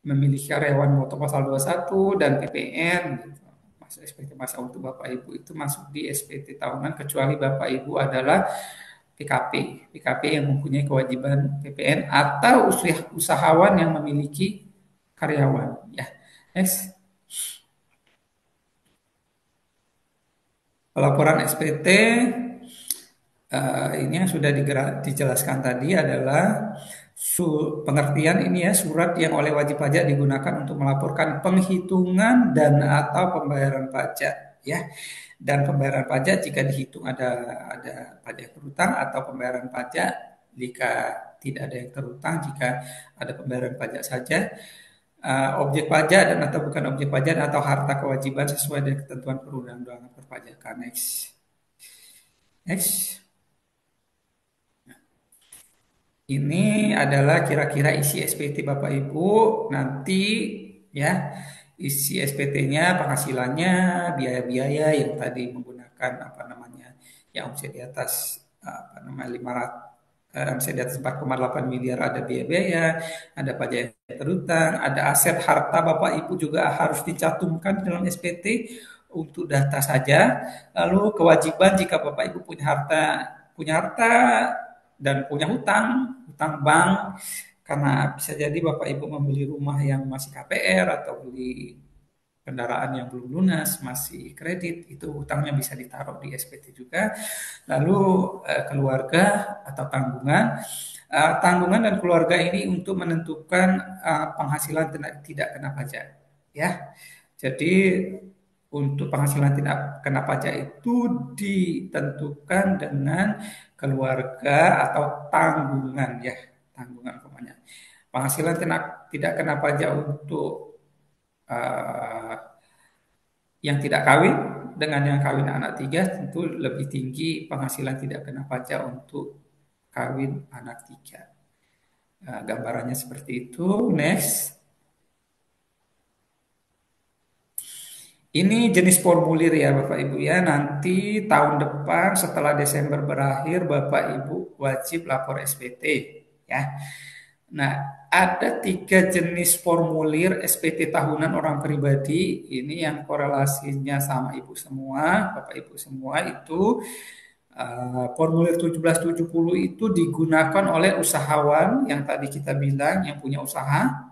[SPEAKER 2] memiliki karyawan motor pasal 21 dan PPN gitu. SPT masa untuk Bapak Ibu itu masuk di SPT tahunan, kecuali Bapak Ibu adalah PKP yang mempunyai kewajiban PPN atau usahawan yang memiliki karyawan ya. Next. Pelaporan SPT ini yang sudah dijelaskan tadi adalah pengertian ini ya, surat yang oleh wajib pajak digunakan untuk melaporkan penghitungan dan atau pembayaran pajak ya. Dan pembayaran pajak jika dihitung ada pajak terutang atau pembayaran pajak jika tidak ada yang terutang, jika ada pembayaran pajak saja, objek pajak dan atau bukan objek pajak atau harta kewajiban sesuai dengan ketentuan perundang-undangan perpajakan. Next. Ini adalah kira-kira isi SPT Bapak Ibu nanti ya. Isi SPT-nya, penghasilannya, biaya-biaya yang tadi menggunakan apa namanya, yang omset di atas apa namanya 500 omset di atas 4,8 miliar, ada biaya-biaya, ada pajak yang terutang, ada aset harta Bapak Ibu juga harus dicantumkan dalam SPT untuk data saja. Lalu kewajiban jika Bapak Ibu punya harta dan punya hutang bank, karena bisa jadi Bapak Ibu membeli rumah yang masih KPR atau beli kendaraan yang belum lunas, masih kredit, itu hutangnya bisa ditaruh di SPT juga. Lalu keluarga atau tanggungan dan keluarga ini untuk menentukan penghasilan tidak kena pajak, ya. Jadi untuk penghasilan tidak kena pajak itu ditentukan dengan keluarga atau tanggungan, ya, tanggungan pokoknya. Penghasilan tidak kena pajak untuk uh, yang tidak kawin dengan yang kawin anak tiga tentu lebih tinggi penghasilan tidak kena pajak untuk kawin anak tiga. Gambarannya seperti itu. Next. Ini jenis formulir ya Bapak Ibu ya. Nanti tahun depan setelah Desember berakhir Bapak Ibu wajib lapor SPT ya. Nah, ada 3 jenis formulir SPT tahunan orang pribadi. Ini yang korelasinya sama Ibu semua, Bapak Ibu semua itu formulir 1770 itu digunakan oleh usahawan yang tadi kita bilang yang punya usaha,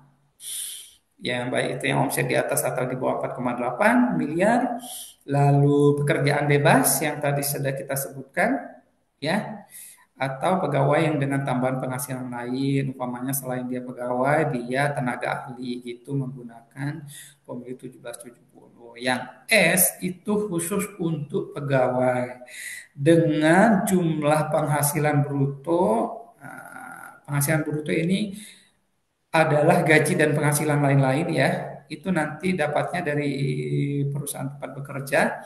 [SPEAKER 2] yang baik itu yang omset di atas atau di bawah 4,8 miliar, lalu pekerjaan bebas yang tadi sudah kita sebutkan, ya, atau pegawai yang dengan tambahan penghasilan lain, umpamanya selain dia pegawai, dia tenaga ahli gitu menggunakan formulir 1770. Yang S itu khusus untuk pegawai dengan jumlah penghasilan bruto. Penghasilan bruto ini adalah gaji dan penghasilan lain-lain ya. Itu nanti dapatnya dari perusahaan tempat bekerja.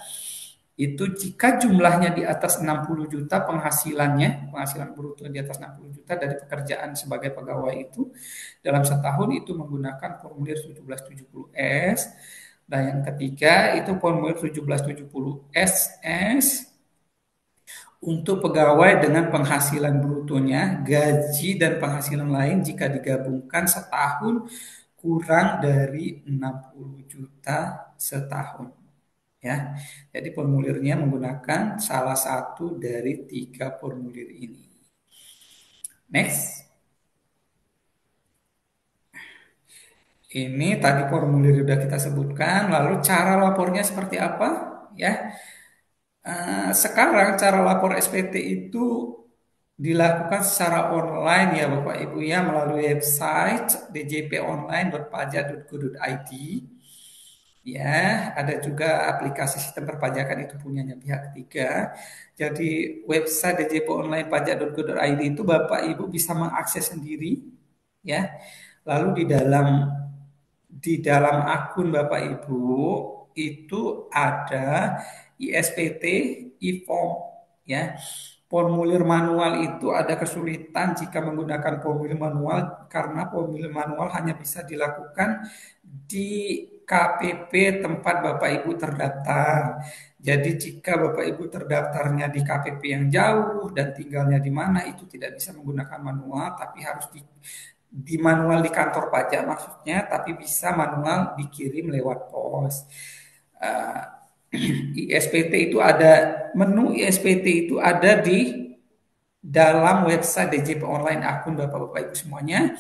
[SPEAKER 2] Itu jika jumlahnya di atas 60 juta penghasilannya, penghasilan bruto di atas 60 juta dari pekerjaan sebagai pegawai itu dalam setahun itu menggunakan formulir 1770S. Dan yang ketiga itu formulir 1770SS untuk pegawai dengan penghasilan brutonya, gaji dan penghasilan lain jika digabungkan setahun kurang dari 60 juta setahun. Ya, jadi formulirnya menggunakan salah satu dari 3 formulir ini. Next. Ini tadi formulir sudah kita sebutkan. Lalu cara lapornya seperti apa? Ya, sekarang cara lapor SPT itu dilakukan secara online ya Bapak Ibu ya, melalui website djponline.pajak.go.id. Ya, ada juga aplikasi sistem perpajakan itu punyanya pihak ketiga. Jadi website djponline.pajak.go.id itu Bapak Ibu bisa mengakses sendiri ya. Lalu di dalam akun Bapak Ibu itu ada ISPT, e-form ya. Formulir manual itu ada kesulitan jika menggunakan formulir manual karena formulir manual hanya bisa dilakukan di KPP tempat Bapak Ibu terdaftar. Jadi jika Bapak Ibu terdaftarnya di KPP yang jauh dan tinggalnya di mana itu tidak bisa menggunakan manual, tapi harus di manual di kantor pajak maksudnya, tapi bisa manual dikirim lewat pos. ISPT itu ada, menu ISPT itu ada di dalam website DJP Online akun Bapak-Bapak Ibu semuanya.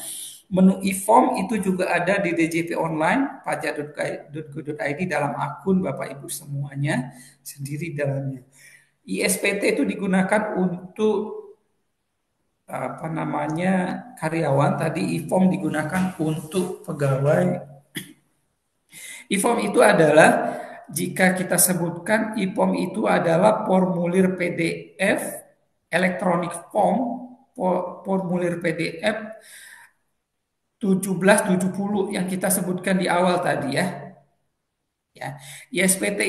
[SPEAKER 2] Menu e-form itu juga ada di DJP Online pajak.go.id dalam akun Bapak Ibu semuanya sendiri dalamnya. ISPT itu digunakan untuk apa namanya karyawan, tadi e-form digunakan untuk pegawai. E-form itu adalah jika kita sebutkan IPOM itu adalah formulir PDF, electronic form, formulir PDF 1770 yang kita sebutkan di awal tadi ya. Ya, ISPT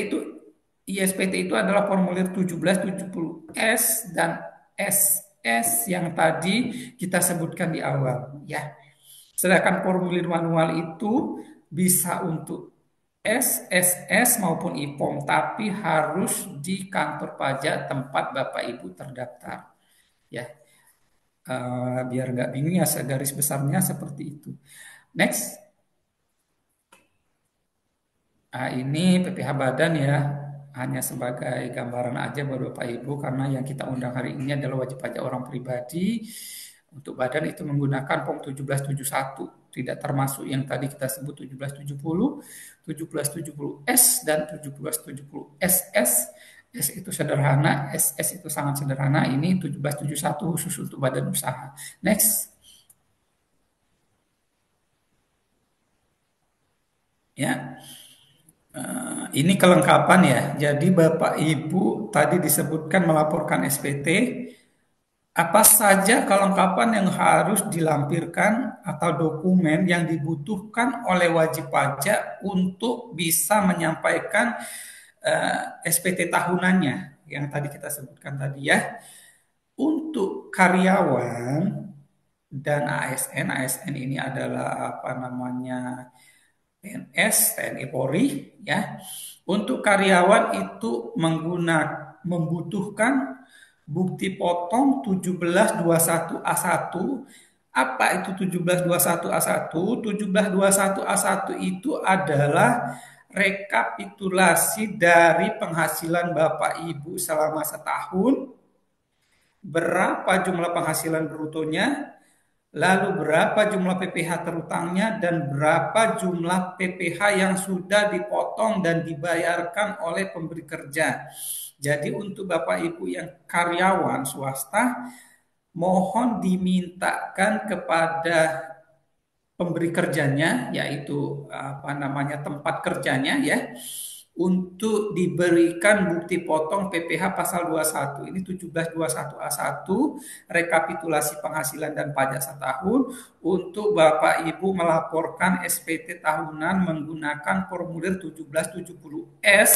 [SPEAKER 2] itu adalah formulir 1770S dan SS yang tadi kita sebutkan di awal ya. Sedangkan formulir manual itu bisa untuk SSS maupun IPOM, tapi harus di kantor pajak tempat Bapak Ibu terdaftar. Ya, biar nggak bingung ya, garis besarnya seperti itu. Next. Nah, ini PPh Badan ya, hanya sebagai gambaran aja buat Bapak Ibu, karena yang kita undang hari ini adalah wajib pajak orang pribadi. Untuk badan itu menggunakan Form 1771, tidak termasuk yang tadi kita sebut 1770, 1770S dan 1770SS. S itu sederhana, SS itu sangat sederhana. Ini 1771 khusus untuk badan usaha. Next. Ya. Ini kelengkapan ya. Jadi Bapak Ibu tadi disebutkan melaporkan SPT. Apa saja kelengkapan yang harus dilampirkan atau dokumen yang dibutuhkan oleh wajib pajak untuk bisa menyampaikan SPT tahunannya yang tadi kita sebutkan tadi ya. Untuk karyawan dan ASN ini adalah apa namanya, PNS, TNI Polri ya. Untuk karyawan itu membutuhkan bukti potong 1721A1. Apa itu 1721A1? 1721A1 itu adalah rekapitulasi dari penghasilan Bapak Ibu selama setahun, berapa jumlah penghasilan brutonya, lalu berapa jumlah PPh terutangnya, dan berapa jumlah PPh yang sudah dipotong dan dibayarkan oleh pemberi kerja. Jadi untuk Bapak Ibu yang karyawan swasta, mohon dimintakan kepada pemberi kerjanya, yaitu tempat kerjanya ya, untuk diberikan bukti potong PPh pasal 21. Ini 1721A1, rekapitulasi penghasilan dan pajak setahun, untuk Bapak Ibu melaporkan SPT tahunan menggunakan formulir 1770S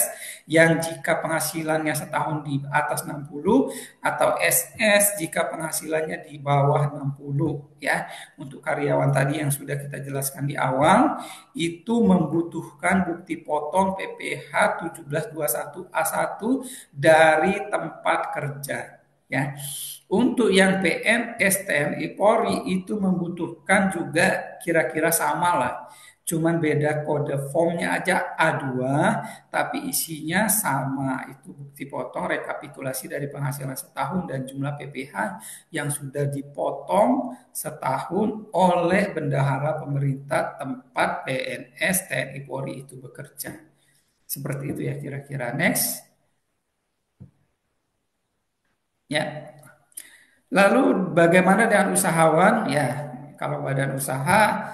[SPEAKER 2] yang jika penghasilannya setahun di atas 60, atau SS jika penghasilannya di bawah 60 ya. Untuk karyawan tadi yang sudah kita jelaskan di awal, itu membutuhkan bukti potong PPh 1721A1 dari tempat kerja ya. Untuk yang PNS, TNI, Polri itu membutuhkan juga kira-kira sama lah. Cuman beda kode formnya aja A2, tapi isinya sama. Itu bukti potong rekapitulasi dari penghasilan setahun dan jumlah PPh yang sudah dipotong setahun oleh bendahara pemerintah tempat PNS, TNI, Polri itu bekerja. Seperti itu ya kira-kira. Next. Ya. Lalu bagaimana dengan usahawan? Ya, kalau badan usaha,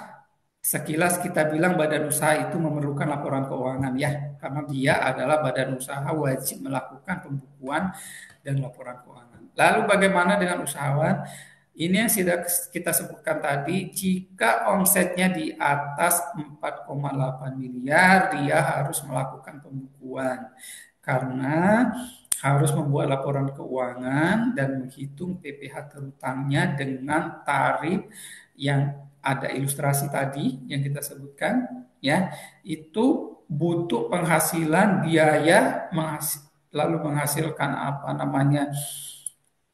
[SPEAKER 2] sekilas kita bilang badan usaha itu memerlukan laporan keuangan ya, karena dia adalah badan usaha wajib melakukan pembukuan dan laporan keuangan. Lalu bagaimana dengan usahawan? Ini yang sudah kita sebutkan tadi, jika omsetnya di atas 4,8 miliar, dia harus melakukan pembukuan. Karena harus membuat laporan keuangan dan menghitung PPh terutangnya dengan tarif yang ada ilustrasi tadi yang kita sebutkan ya. Itu butuh penghasilan biaya lalu menghasilkan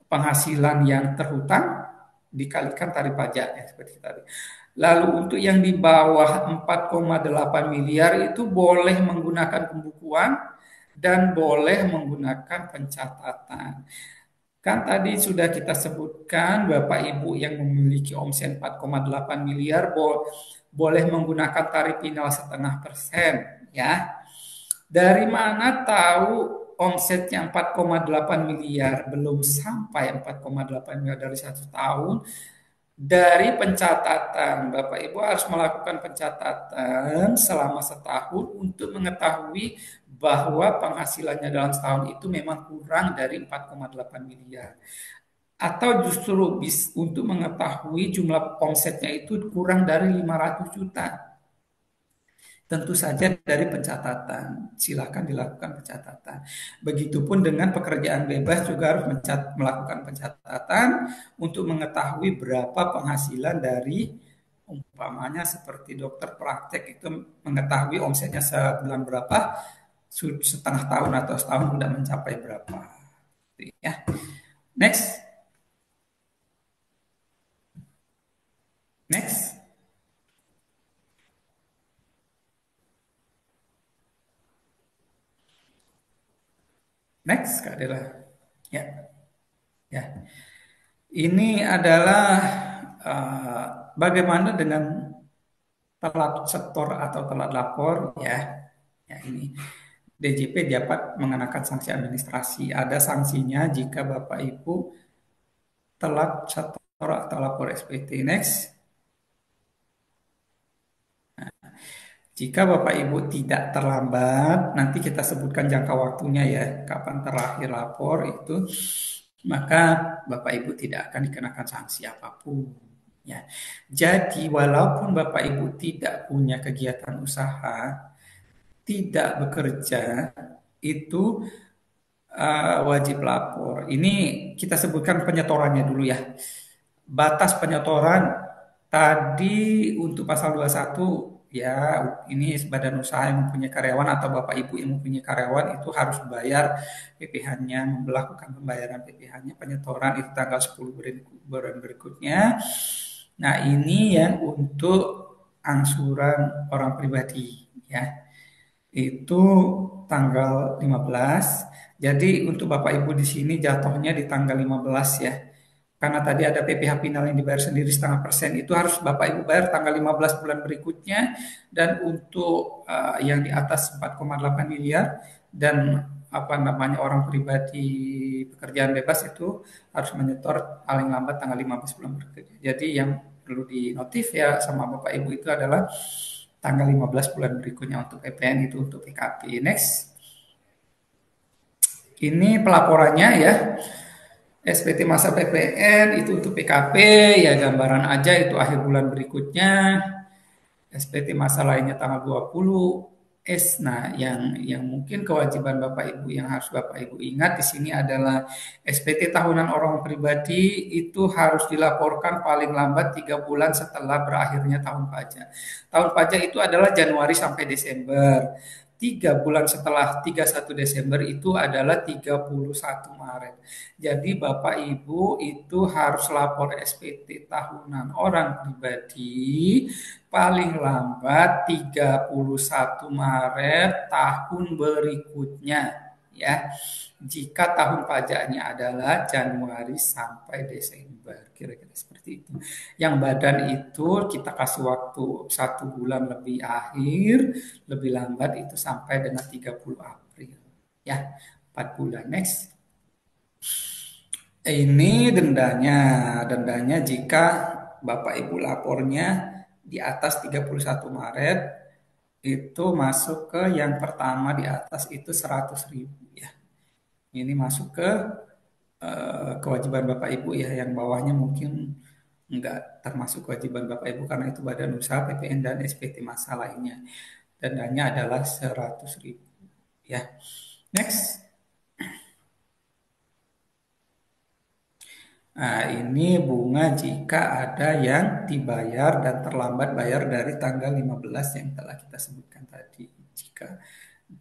[SPEAKER 2] penghasilan yang terhutang dikalikan tarif pajak ya, seperti tadi. Lalu untuk yang di bawah 4,8 miliar itu boleh menggunakan pembukuan dan boleh menggunakan pencatatan. Kan tadi sudah kita sebutkan Bapak Ibu yang memiliki omset 4,8 miliar boleh menggunakan tarif final 0,5% ya. Dari mana tahu omsetnya 4,8 miliar, belum sampai 4,8 miliar dari 1 tahun, Dari pencatatan, Bapak Ibu harus melakukan pencatatan selama setahun untuk mengetahui bahwa penghasilannya dalam setahun itu memang kurang dari 4,8 miliar. Atau justru untuk mengetahui jumlah omsetnya itu kurang dari 500 juta. Tentu saja dari pencatatan. Silakan dilakukan pencatatan. Begitupun dengan pekerjaan bebas juga harus melakukan pencatatan untuk mengetahui berapa penghasilan dari umpamanya seperti dokter praktek itu mengetahui omsetnya sebulan berapa, setengah tahun atau setahun sudah mencapai berapa. Ya. Next. Next. Next, Kak Dela. Ya, ya. Ini adalah bagaimana dengan telat setor atau telat lapor ya. Ya ini DJP dapat mengenakan sanksi administrasi. Ada sanksinya jika Bapak Ibu telat setor atau lapor SPT. Next. Jika Bapak Ibu tidak terlambat, nanti kita sebutkan jangka waktunya ya, kapan terakhir lapor itu, maka Bapak Ibu tidak akan dikenakan sanksi apapun. Ya. Jadi walaupun Bapak Ibu tidak punya kegiatan usaha, tidak bekerja, itu wajib lapor. Ini kita sebutkan penyetorannya dulu ya. Batas penyetoran tadi untuk pasal 21 ya ini badan usaha yang mempunyai karyawan atau Bapak Ibu yang mempunyai karyawan itu harus bayar PPh-nya, melakukan pembayaran PPh-nya, penyetoran itu tanggal 10 bulan berikutnya. Nah, ini yang untuk angsuran orang pribadi ya. Itu tanggal 15. Jadi untuk Bapak Ibu di sini jatuhnya di tanggal 15 ya. Karena tadi ada PPh final yang dibayar sendiri 0,5% itu harus Bapak Ibu bayar tanggal 15 bulan berikutnya. Dan untuk yang di atas 4,8 miliar dan apa namanya orang pribadi pekerjaan bebas itu harus menyetor paling lambat tanggal 15 bulan berikutnya. Jadi yang perlu dinotif ya sama Bapak Ibu itu adalah tanggal 15 bulan berikutnya untuk PPN itu untuk PKP. Next. Ini pelaporannya ya. SPT masa PPN itu untuk PKP ya gambaran aja itu akhir bulan berikutnya. SPT masa lainnya tanggal 20 S. Nah, yang mungkin kewajiban Bapak Ibu yang harus Bapak Ibu ingat di sini adalah SPT tahunan orang pribadi itu harus dilaporkan paling lambat 3 bulan setelah berakhirnya tahun pajak. Tahun pajak itu adalah Januari sampai Desember. 3 bulan setelah 31 Desember itu adalah 31 Maret. Jadi Bapak Ibu itu harus lapor SPT tahunan orang pribadi paling lambat 31 Maret tahun berikutnya ya. Jika tahun pajaknya adalah Januari sampai Desember, kira-kira seperti itu. Yang badan itu kita kasih waktu 1 bulan lebih akhir, lebih lambat itu sampai dengan 30 April. Ya, 4 bulan. Next. Ini dendanya. Dendanya jika Bapak Ibu lapornya di atas 31 Maret itu masuk ke yang pertama di atas itu 100.000 ya. Ini masuk ke kewajiban Bapak Ibu ya, yang bawahnya mungkin enggak termasuk kewajiban Bapak Ibu karena itu badan usaha PPN dan SPT masa lainnya. Dendanya adalah 100.000 ya. Next. Nah, ini bunga jika ada yang dibayar dan terlambat bayar dari tanggal 15 yang telah kita sebutkan tadi.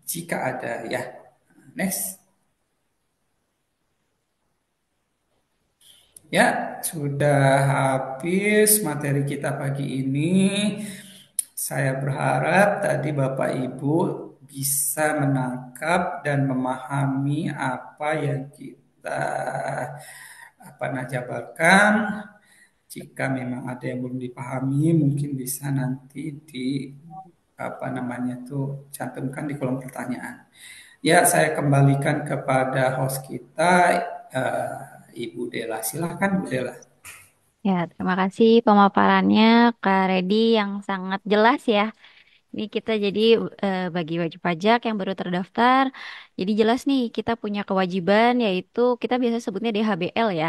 [SPEAKER 2] Jika ada ya. Next. Ya, sudah habis materi kita pagi ini. Saya berharap tadi Bapak Ibu bisa menangkap dan memahami apa yang kita jabarkan. Jika memang ada yang belum dipahami, mungkin bisa nanti cantumkan di kolom pertanyaan. Ya, saya kembalikan kepada host kita, Ibu Dela. Silakan Bu Dela.
[SPEAKER 1] Ya, terima kasih pemaparannya Kak Redi yang sangat jelas ya. Ini kita jadi bagi wajib pajak yang baru terdaftar. Jadi jelas nih kita punya kewajiban yaitu kita biasa sebutnya DHBL ya.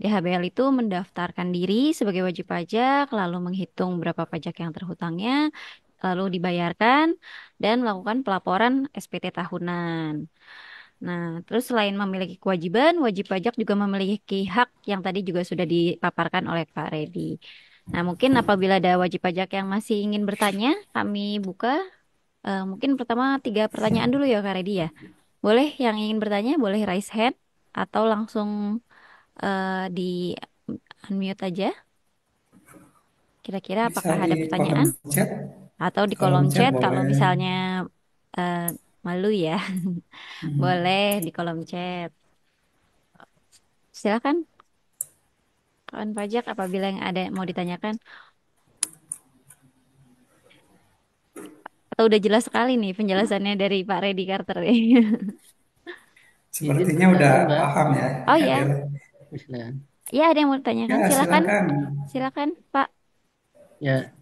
[SPEAKER 1] DHBL itu mendaftarkan diri sebagai wajib pajak, lalu menghitung berapa pajak yang terhutangnya, lalu dibayarkan dan melakukan pelaporan SPT tahunan. Nah, terus selain memiliki kewajiban, wajib pajak juga memiliki hak yang tadi juga sudah dipaparkan oleh Pak Redi. Nah, mungkin apabila ada wajib pajak yang masih ingin bertanya, kami buka. Mungkin pertama 3 pertanyaan dulu ya Kak Redi ya. Boleh yang ingin bertanya, boleh raise hand atau langsung di unmute aja. Kira-kira
[SPEAKER 2] Bisa
[SPEAKER 1] apakah
[SPEAKER 2] di
[SPEAKER 1] ada
[SPEAKER 2] kolom
[SPEAKER 1] pertanyaan?
[SPEAKER 2] chat,
[SPEAKER 1] Atau di
[SPEAKER 2] kolom
[SPEAKER 1] kolom
[SPEAKER 2] chat
[SPEAKER 1] chat kalau
[SPEAKER 2] boleh.
[SPEAKER 1] misalnya eh, malu ya,
[SPEAKER 2] Hmm.
[SPEAKER 1] boleh di kolom chat. Silakan kawan pajak apabila yang ada mau ditanyakan. Atau udah jelas sekali nih penjelasannya dari Pak Reddy Carter nih.
[SPEAKER 4] Izin
[SPEAKER 2] Sepertinya udah
[SPEAKER 4] bertanya, Mbak.
[SPEAKER 2] paham ya,
[SPEAKER 1] Oh
[SPEAKER 2] Kak
[SPEAKER 1] ya,
[SPEAKER 2] Del.
[SPEAKER 4] Silakan.
[SPEAKER 1] ya ada yang mau ditanyakan.
[SPEAKER 2] Ya,
[SPEAKER 1] Silakan,
[SPEAKER 2] silakan.
[SPEAKER 1] silakan Pak.
[SPEAKER 4] Ya,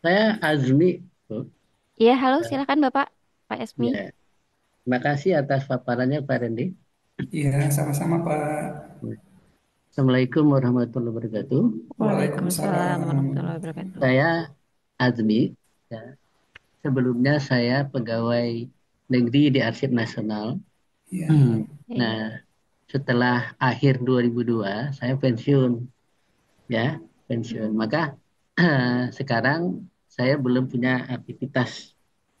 [SPEAKER 4] saya Azmi. Oh,
[SPEAKER 1] Iya, halo, silakan Bapak, Pak Esmi.
[SPEAKER 4] ya, terima kasih atas paparannya, Pak Randy.
[SPEAKER 2] Iya, sama-sama Pak.
[SPEAKER 4] Assalamualaikum warahmatullahi wabarakatuh.
[SPEAKER 1] Waalaikumsalam
[SPEAKER 2] Waalaikumsalam.
[SPEAKER 1] warahmatullahi wabarakatuh.
[SPEAKER 4] Saya Azmi. Ya, sebelumnya saya pegawai negeri di Arsip Nasional.
[SPEAKER 2] Iya.
[SPEAKER 1] Baik.
[SPEAKER 4] Nah, setelah akhir 2002, saya pensiun. Ya, pensiun. Maka sekarang saya belum punya aktivitas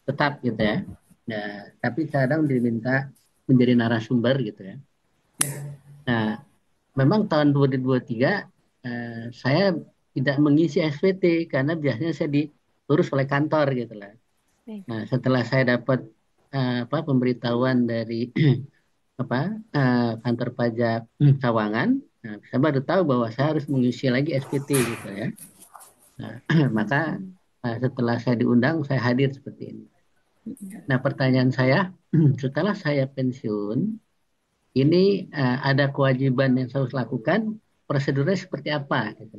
[SPEAKER 4] tetap gitu ya. Nah, tapi kadang diminta menjadi narasumber gitu ya. Nah, memang tahun 2023 saya tidak mengisi SPT karena biasanya saya diurus oleh kantor gitu lah.
[SPEAKER 1] Baik.
[SPEAKER 4] Nah, setelah saya dapat pemberitahuan dari apa kantor pajak Sawangan, nah, saya baru tahu bahwa saya harus mengisi lagi SPT gitu ya. Nah, maka
[SPEAKER 1] Mm,
[SPEAKER 4] setelah saya diundang, saya hadir seperti ini.
[SPEAKER 1] mm,
[SPEAKER 4] Nah, pertanyaan saya, setelah saya pensiun, ini ada kewajiban yang saya harus lakukan, prosedurnya seperti apa? Gitu.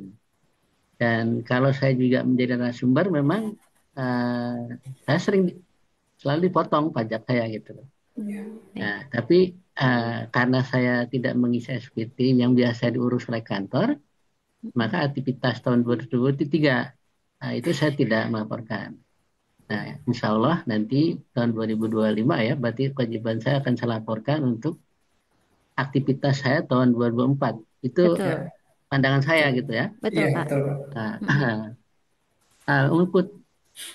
[SPEAKER 4] Dan kalau saya juga menjadi narasumber, memang eh, saya selalu dipotong pajak saya gitu.
[SPEAKER 1] Baik.
[SPEAKER 4] Nah, tapi karena saya tidak mengisi SPT yang biasa diurus oleh kantor, maka
[SPEAKER 1] Mm,
[SPEAKER 4] aktivitas tahun 2023 itu saya tidak melaporkan. Nah, insya Allah nanti tahun 2025 ya, berarti kewajiban saya akan saya laporkan untuk aktivitas saya tahun 2004. Itu
[SPEAKER 1] Betul,
[SPEAKER 4] pandangan saya
[SPEAKER 2] Betul.
[SPEAKER 4] gitu ya.
[SPEAKER 2] Iya,
[SPEAKER 1] betul Pak.
[SPEAKER 2] betul, Pak.
[SPEAKER 4] Nah,
[SPEAKER 1] Mm,
[SPEAKER 4] untuk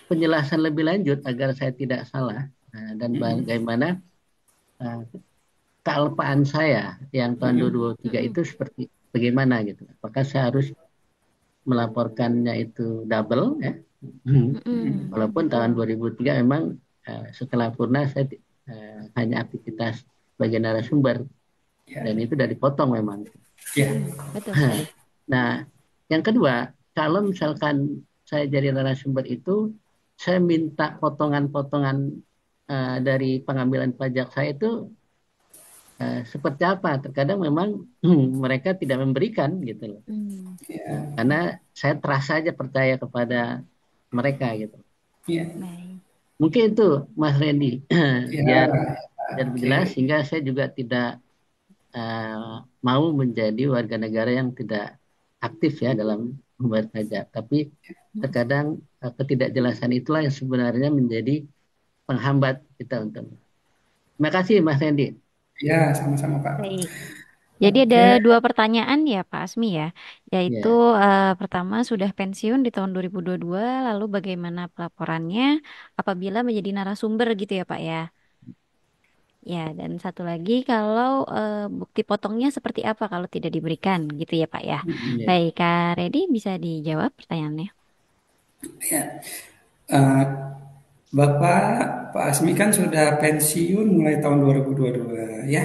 [SPEAKER 4] penjelasan lebih lanjut agar saya tidak salah dan
[SPEAKER 2] Mm-mm.
[SPEAKER 4] bagaimana uh, kealpaan saya yang tahun
[SPEAKER 2] Mm-mm.
[SPEAKER 4] 2023
[SPEAKER 1] mm,
[SPEAKER 4] itu seperti bagaimana gitu. Apakah saya harus melaporkannya itu double ya?
[SPEAKER 1] mm.
[SPEAKER 4] Walaupun tahun 2003 memang setelah purna saya hanya aktivitas sebagai narasumber dan
[SPEAKER 2] Ya,
[SPEAKER 4] itu sudah dipotong memang.
[SPEAKER 2] ya.
[SPEAKER 1] Betul sekali.
[SPEAKER 4] Nah, yang kedua, kalau misalkan saya jadi narasumber itu, saya minta potongan-potongan dari pengambilan pajak saya itu seperti apa? Terkadang memang mereka tidak memberikan gitu loh.
[SPEAKER 1] Mm,
[SPEAKER 2] Ya,
[SPEAKER 4] Karena saya terasa aja percaya kepada mereka gitu.
[SPEAKER 2] ya,
[SPEAKER 1] Baik.
[SPEAKER 4] Mungkin itu Mas Randy, biar
[SPEAKER 2] ya.
[SPEAKER 4] biar
[SPEAKER 2] Oke.
[SPEAKER 4] jelas sehingga saya juga tidak mau menjadi warga negara yang tidak aktif ya dalam membayar pajak. Tapi
[SPEAKER 1] Mm,
[SPEAKER 4] terkadang ketidakjelasan itulah yang sebenarnya menjadi penghambat kita untuk. Terima kasih Mas Randy.
[SPEAKER 2] Ya, sama-sama Pak.
[SPEAKER 1] Baik. Jadi ada
[SPEAKER 2] Oke.
[SPEAKER 1] 2 pertanyaan ya Pak Asmi ya, yaitu
[SPEAKER 4] Ya,
[SPEAKER 1] pertama sudah pensiun di tahun 2022, lalu bagaimana pelaporannya apabila menjadi narasumber gitu ya Pak ya. Ya, dan satu lagi kalau bukti potongnya seperti apa kalau tidak diberikan gitu ya Pak ya.
[SPEAKER 4] ya.
[SPEAKER 1] Baik, Kak Redi bisa dijawab pertanyaannya.
[SPEAKER 2] Ya. Eh, Bapak Pak Asmi kan sudah pensiun mulai tahun 2022 ya.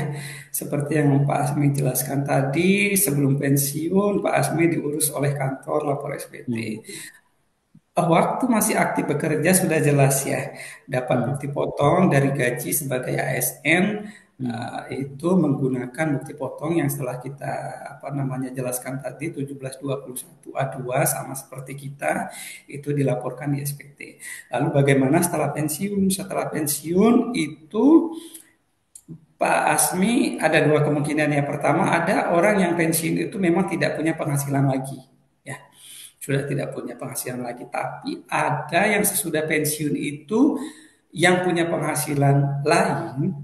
[SPEAKER 2] Seperti yang Pak Asmi jelaskan tadi, sebelum pensiun Pak Asmi diurus oleh kantor lapor SPT.
[SPEAKER 4] Hmm,
[SPEAKER 2] Waktu masih aktif bekerja sudah jelas ya, dapat
[SPEAKER 4] hmm,
[SPEAKER 2] bukti potong dari gaji sebagai ASN
[SPEAKER 4] Hmm.
[SPEAKER 2] Itu menggunakan bukti potong yang setelah kita apa namanya jelaskan tadi 1721A2 sama seperti kita itu dilaporkan di SPT. Lalu bagaimana setelah pensiun? Setelah pensiun itu Pak Asmi ada dua kemungkinan. Yang pertama ada orang yang pensiun itu memang tidak punya penghasilan lagi. Ya, sudah tidak punya penghasilan lagi. Tapi ada yang sesudah pensiun itu yang punya penghasilan lain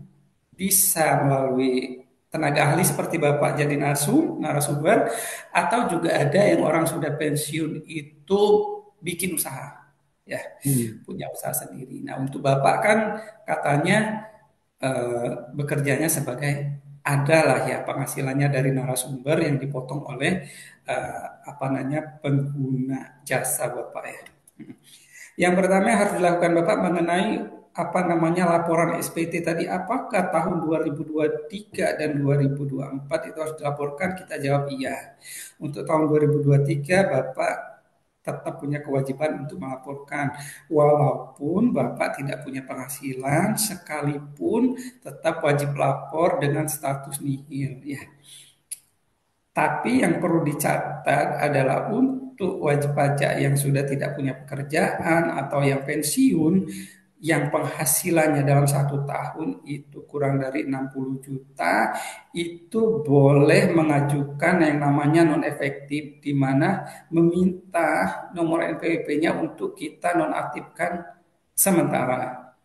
[SPEAKER 2] bisa melalui tenaga ahli seperti Bapak jadi narasumber atau juga ada yang orang sudah pensiun itu bikin usaha ya
[SPEAKER 4] Hmm.
[SPEAKER 2] punya usaha sendiri. Nah untuk Bapak kan katanya bekerjanya sebagai adalah ya penghasilannya dari narasumber yang dipotong oleh apa namanya pengguna jasa Bapak ya. Yang pertama yang harus dilakukan Bapak mengenai apa namanya laporan SPT tadi, apakah tahun 2023 dan 2024 itu harus dilaporkan? Kita jawab iya. Untuk tahun 2023 Bapak tetap punya kewajiban untuk melaporkan walaupun Bapak tidak punya penghasilan sekalipun tetap wajib lapor dengan status nihil ya. Tapi yang perlu dicatat adalah untuk wajib pajak yang sudah tidak punya pekerjaan atau yang pensiun, yang penghasilannya dalam 1 tahun itu kurang dari 60 juta, itu boleh mengajukan yang namanya non efektif, di mana meminta nomor NPWP-nya untuk kita nonaktifkan sementara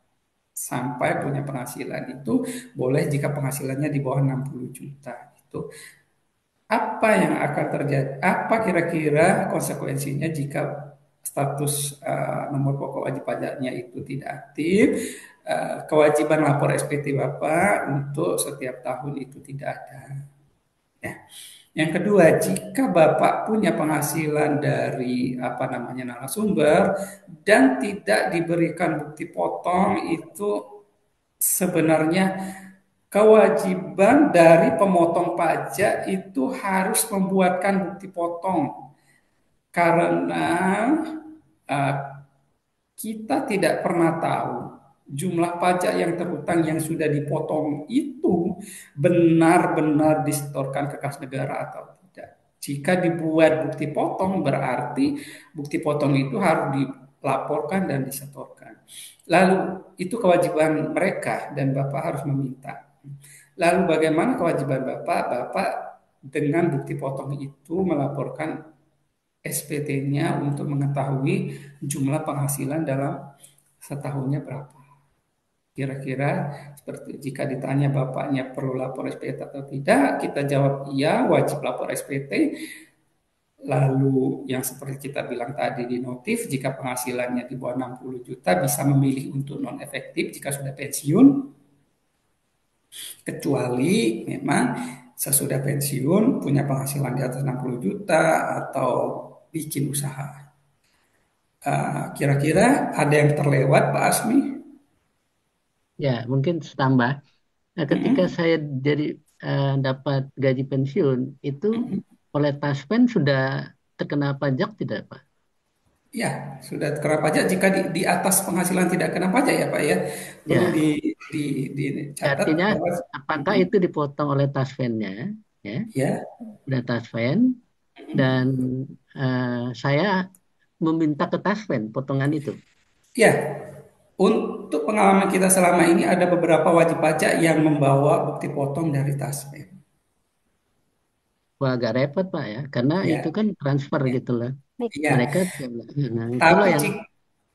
[SPEAKER 2] sampai punya penghasilan itu boleh jika penghasilannya di bawah 60 juta. Itu apa yang akan terjadi? Apa kira-kira konsekuensinya jika status nomor pokok wajib pajaknya itu tidak aktif? Kewajiban lapor SPT Bapak untuk setiap tahun itu tidak ada. Ya. Yang kedua, jika Bapak punya penghasilan dari apa namanya narasumber dan tidak diberikan bukti potong itu sebenarnya kewajiban dari pemotong pajak itu harus membuatkan bukti potong karena uh, kita tidak pernah tahu jumlah pajak yang terhutang yang sudah dipotong itu benar-benar disetorkan ke kas negara atau tidak. Jika dibuat bukti potong berarti bukti potong itu harus dilaporkan dan disetorkan. Lalu itu kewajiban mereka dan Bapak harus meminta. Lalu bagaimana kewajiban Bapak? Bapak dengan bukti potong itu melaporkan SPT-nya untuk mengetahui jumlah penghasilan dalam setahunnya berapa. Kira-kira seperti jika ditanya bapaknya perlu lapor SPT atau tidak, kita jawab iya, wajib lapor SPT. Lalu yang seperti kita bilang tadi di notif, jika penghasilannya di bawah 60 juta bisa memilih untuk non efektif jika sudah pensiun, kecuali memang sesudah pensiun punya penghasilan di atas 60 juta atau bikin usaha. Kira-kira ada yang terlewat Pak Asmi?
[SPEAKER 4] Ya, mungkin tambah. Nah, ketika
[SPEAKER 2] Mm-mm.
[SPEAKER 4] saya jadi dapat gaji pensiun, itu
[SPEAKER 2] Mm-mm.
[SPEAKER 4] oleh Taspen sudah terkena pajak tidak, Pak?
[SPEAKER 2] Ya, sudah kena pajak jika di atas penghasilan tidak kena pajak ya Pak ya. Perlu
[SPEAKER 4] Ya,
[SPEAKER 2] di, dicatat
[SPEAKER 4] artinya
[SPEAKER 2] bahwa
[SPEAKER 4] apakah itu dipotong oleh Taspennya, ya,
[SPEAKER 2] ya,
[SPEAKER 4] udah Taspen, dan saya meminta ke Taspen potongan itu.
[SPEAKER 2] ya. Untuk pengalaman kita selama ini ada beberapa wajib pajak yang membawa bukti potong dari Taspen.
[SPEAKER 4] Wah, agak repot, Pak ya, karena itu
[SPEAKER 2] Ya,
[SPEAKER 4] kan transfer
[SPEAKER 2] ya,
[SPEAKER 4] gitu loh.
[SPEAKER 1] Baik.
[SPEAKER 2] ya.
[SPEAKER 4] Mereka, nah itulah
[SPEAKER 2] Tapi
[SPEAKER 4] yang,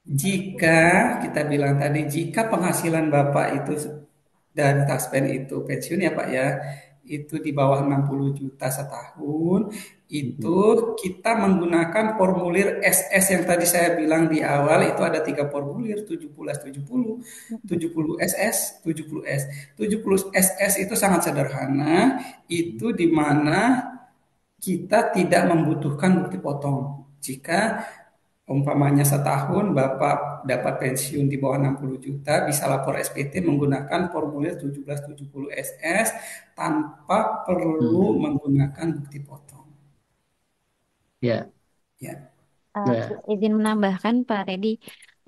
[SPEAKER 2] jika kita bilang tadi, jika penghasilan Bapak itu dan Taspen itu pensiun ya Pak ya, itu di bawah 60 juta setahun, itu kita menggunakan formulir SS yang tadi saya bilang di awal itu ada 3 formulir, 70 70 SS, 70S. 70 SS itu sangat sederhana, itu di mana kita tidak membutuhkan bukti potong. Jika umpamanya setahun Bapak dapat pensiun di bawah 60 juta, bisa lapor SPT menggunakan formulir 1770 SS tanpa perlu
[SPEAKER 4] hmm,
[SPEAKER 2] menggunakan bukti potong.
[SPEAKER 4] ya,
[SPEAKER 2] Ya,
[SPEAKER 1] Aku
[SPEAKER 4] ya,
[SPEAKER 1] izin menambahkan Pak Redi.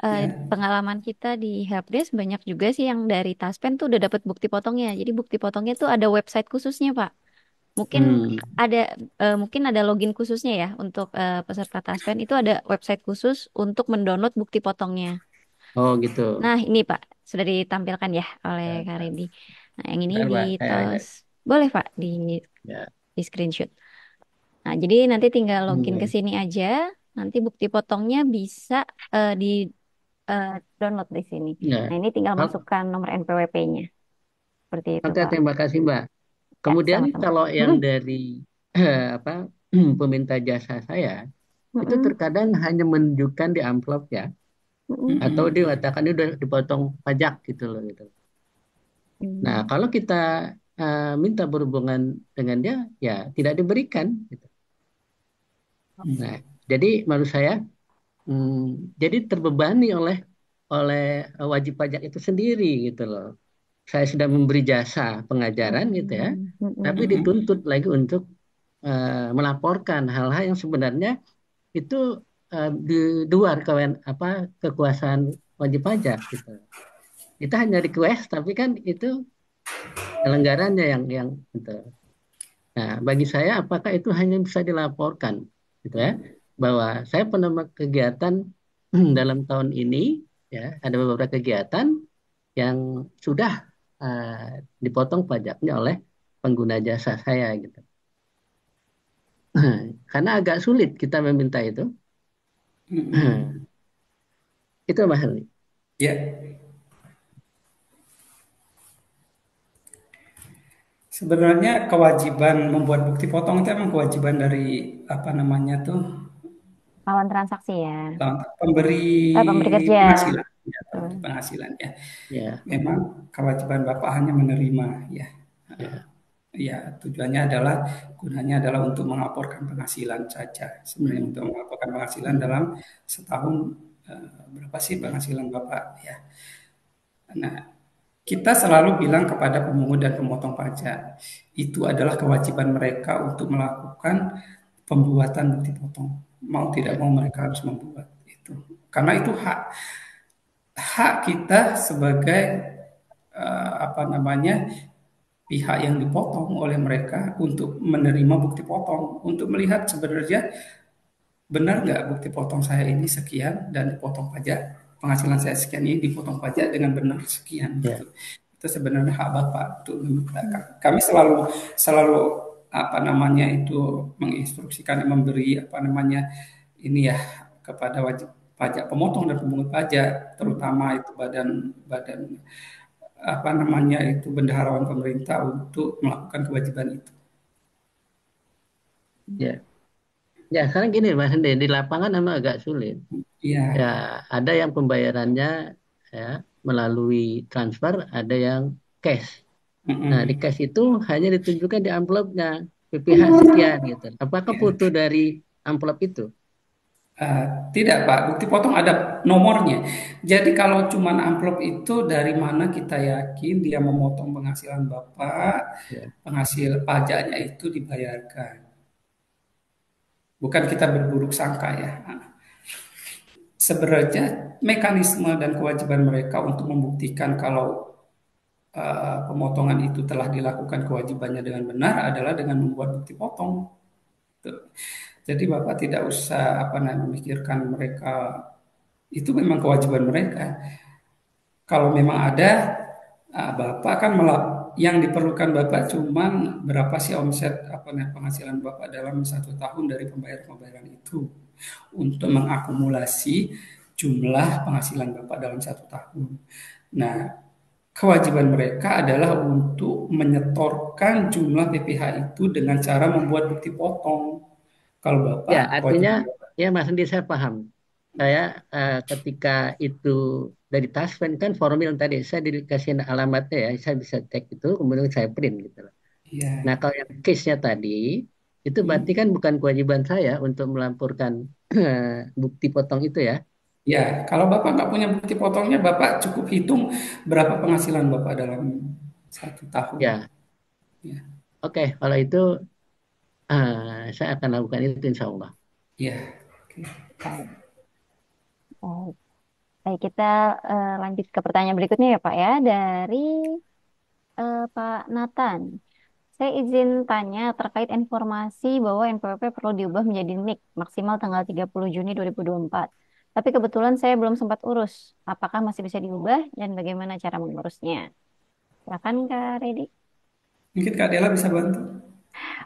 [SPEAKER 1] eh,
[SPEAKER 2] Ya.
[SPEAKER 1] pengalaman kita di Helpdesk banyak juga sih yang dari Taspen tuh udah dapat bukti potongnya. Jadi bukti potongnya tuh ada website khususnya, Pak. Mungkin
[SPEAKER 4] Hmm.
[SPEAKER 1] ada mungkin ada login khususnya ya untuk peserta Taspen itu ada website khusus untuk mendownload bukti potongnya.
[SPEAKER 4] Oh gitu.
[SPEAKER 1] Nah, ini Pak sudah ditampilkan ya oleh
[SPEAKER 4] Ya,
[SPEAKER 1] Kak Randy. Nah, yang ini
[SPEAKER 4] bentar,
[SPEAKER 1] di
[SPEAKER 4] Pak. Saya lihat.
[SPEAKER 1] tos boleh Pak
[SPEAKER 4] Ya.
[SPEAKER 1] di screenshot. Nah, jadi nanti tinggal login ke
[SPEAKER 4] Ini.
[SPEAKER 1] sini aja. Nanti bukti potongnya bisa di eh, download di sini. Nah,
[SPEAKER 4] Ya.
[SPEAKER 1] ini tinggal
[SPEAKER 4] Oke,
[SPEAKER 1] masukkan nomor NPWP-nya. Seperti itu,
[SPEAKER 4] oke,
[SPEAKER 1] Pak.
[SPEAKER 4] terima kasih, Mbak.
[SPEAKER 1] Ya,
[SPEAKER 4] Kemudian
[SPEAKER 1] sama-sama.
[SPEAKER 4] kalau yang
[SPEAKER 1] Mm-mm.
[SPEAKER 4] dari apa peminta jasa saya itu
[SPEAKER 1] Mm-mm.
[SPEAKER 4] terkadang hanya menunjukkan di amplop ya,
[SPEAKER 1] Mm-mm.
[SPEAKER 4] atau
[SPEAKER 2] Mm-mm.
[SPEAKER 4] dia mengatakan ini udah dipotong pajak gitu loh gitu. Nah,
[SPEAKER 1] Mm.
[SPEAKER 4] kalau kita minta berhubungan dengan dia, ya tidak diberikan gitu. Nah, jadi menurut saya, jadi terbebani oleh oleh wajib pajak itu sendiri gitu loh. Saya sudah memberi jasa pengajaran gitu ya,
[SPEAKER 1] Mm.
[SPEAKER 4] tapi
[SPEAKER 1] Mm-mm.
[SPEAKER 2] Mm-mm.
[SPEAKER 4] dituntut lagi untuk melaporkan hal-hal yang sebenarnya itu di luar kekuasaan wajib pajak gitu. Kita hanya request, tapi kan itu penyelenggaranya yang gitu. Nah, bagi saya apakah itu hanya bisa dilaporkan gitu ya, bahwa saya pernah kegiatan dalam tahun ini ya, ada beberapa kegiatan yang sudah dipotong pajaknya oleh pengguna jasa saya gitu. Karena agak sulit kita meminta itu.
[SPEAKER 2] Mm-mm.
[SPEAKER 4] Itu Mas Helmi.
[SPEAKER 2] Ya, sebenarnya kewajiban membuat bukti potong itu emang kewajiban dari apa namanya tuh
[SPEAKER 1] Lawan transaksi ya.
[SPEAKER 2] pemberi
[SPEAKER 1] Pemberi kerja.
[SPEAKER 2] penghasilan, ya, pemberi
[SPEAKER 1] Betul.
[SPEAKER 2] penghasilan ya.
[SPEAKER 4] Ya,
[SPEAKER 2] Memang kewajiban Bapak hanya menerima ya.
[SPEAKER 4] ya.
[SPEAKER 2] Ya, tujuannya adalah gunanya adalah untuk melaporkan penghasilan saja. Sebenarnya
[SPEAKER 4] Hmm.
[SPEAKER 2] untuk melaporkan penghasilan
[SPEAKER 4] Hmm.
[SPEAKER 2] dalam setahun berapa sih penghasilan Bapak ya. Nah, kita selalu bilang kepada pemungut dan pemotong pajak, itu adalah kewajiban mereka untuk melakukan pembuatan bukti potong. Mau tidak
[SPEAKER 4] Ya,
[SPEAKER 2] mau mereka harus membuat itu. Karena itu hak hak kita sebagai apa namanya pihak yang dipotong oleh mereka untuk menerima bukti potong, untuk melihat sebenarnya benar nggak bukti potong saya ini sekian dan dipotong pajak, penghasilan saya sekian ini dipotong pajak dengan benar sekian
[SPEAKER 4] ya,
[SPEAKER 2] gitu. Itu sebenarnya hak Bapak untuk meminta. Kami selalu selalu apa namanya itu menginstruksikan memberi apa namanya ini ya kepada wajib pajak pemotong dan pemungut pajak, terutama itu badan badan apa namanya itu bendaharawan pemerintah untuk melakukan kewajiban itu.
[SPEAKER 4] ya. Ya, sekarang gini Mas Hende, di lapangan memang agak sulit. Ya,
[SPEAKER 2] Iya.
[SPEAKER 4] ada yang pembayarannya ya melalui transfer, ada yang cash. Nah, di
[SPEAKER 2] Mm-mm.
[SPEAKER 4] cash itu hanya ditunjukkan di amplopnya PPh sekian gitu. Apakah foto
[SPEAKER 2] Ya.
[SPEAKER 4] dari amplop itu?
[SPEAKER 2] Eh, tidak Pak, bukti potong ada nomornya. Jadi kalau cuman amplop itu dari mana kita yakin dia memotong penghasilan Bapak,
[SPEAKER 4] Ya,
[SPEAKER 2] penghasil pajaknya itu dibayarkan. Bukan kita berburuk sangka ya. Sebenarnya mekanisme dan kewajiban mereka untuk membuktikan kalau pemotongan itu telah dilakukan kewajibannya dengan benar adalah dengan membuat bukti potong. Tuh. Jadi Bapak tidak usah apa namanya memikirkan mereka itu memang kewajiban mereka. Kalau memang ada Bapak kan yang diperlukan Bapak cuman berapa sih omset apa namanya penghasilan Bapak dalam 1 tahun dari pembayaran-pembayaran itu untuk mengakumulasi jumlah penghasilan Bapak dalam 1 tahun. Nah, kewajiban mereka adalah untuk menyetorkan jumlah PPh itu dengan cara membuat bukti potong. Kalau
[SPEAKER 4] ya,
[SPEAKER 2] Bapak
[SPEAKER 4] artinya
[SPEAKER 2] kewajiban Bapak,
[SPEAKER 4] ya Mas Hende saya paham. Saya ketika itu dari Taspen kan formil tadi saya dikasih alamatnya ya, saya bisa cek itu kemudian saya print gitu loh. Nah,
[SPEAKER 2] ya.
[SPEAKER 4] kalau yang case-nya tadi itu berarti
[SPEAKER 2] Hmm.
[SPEAKER 4] kan bukan kewajiban saya untuk melaporkan bukti potong itu ya.
[SPEAKER 2] Ya, kalau Bapak nggak punya bukti potongnya, Bapak cukup hitung berapa penghasilan Bapak dalam 1 tahun.
[SPEAKER 4] Ya,
[SPEAKER 2] Ya,
[SPEAKER 4] oke. Kalau itu saya akan lakukan itu insya Allah.
[SPEAKER 2] ya. Oke.
[SPEAKER 1] Baik. Baik. Baik, kita lanjut ke pertanyaan berikutnya ya Pak ya. Dari Pak Nathan. Saya izin tanya terkait informasi bahwa NPWP perlu diubah menjadi NIK maksimal tanggal 30 Juni 2024. Tapi kebetulan saya belum sempat urus. Apakah masih bisa diubah dan bagaimana cara mengurusnya? Silakan Kak Redi.
[SPEAKER 2] Mungkin Kak Dela bisa bantu.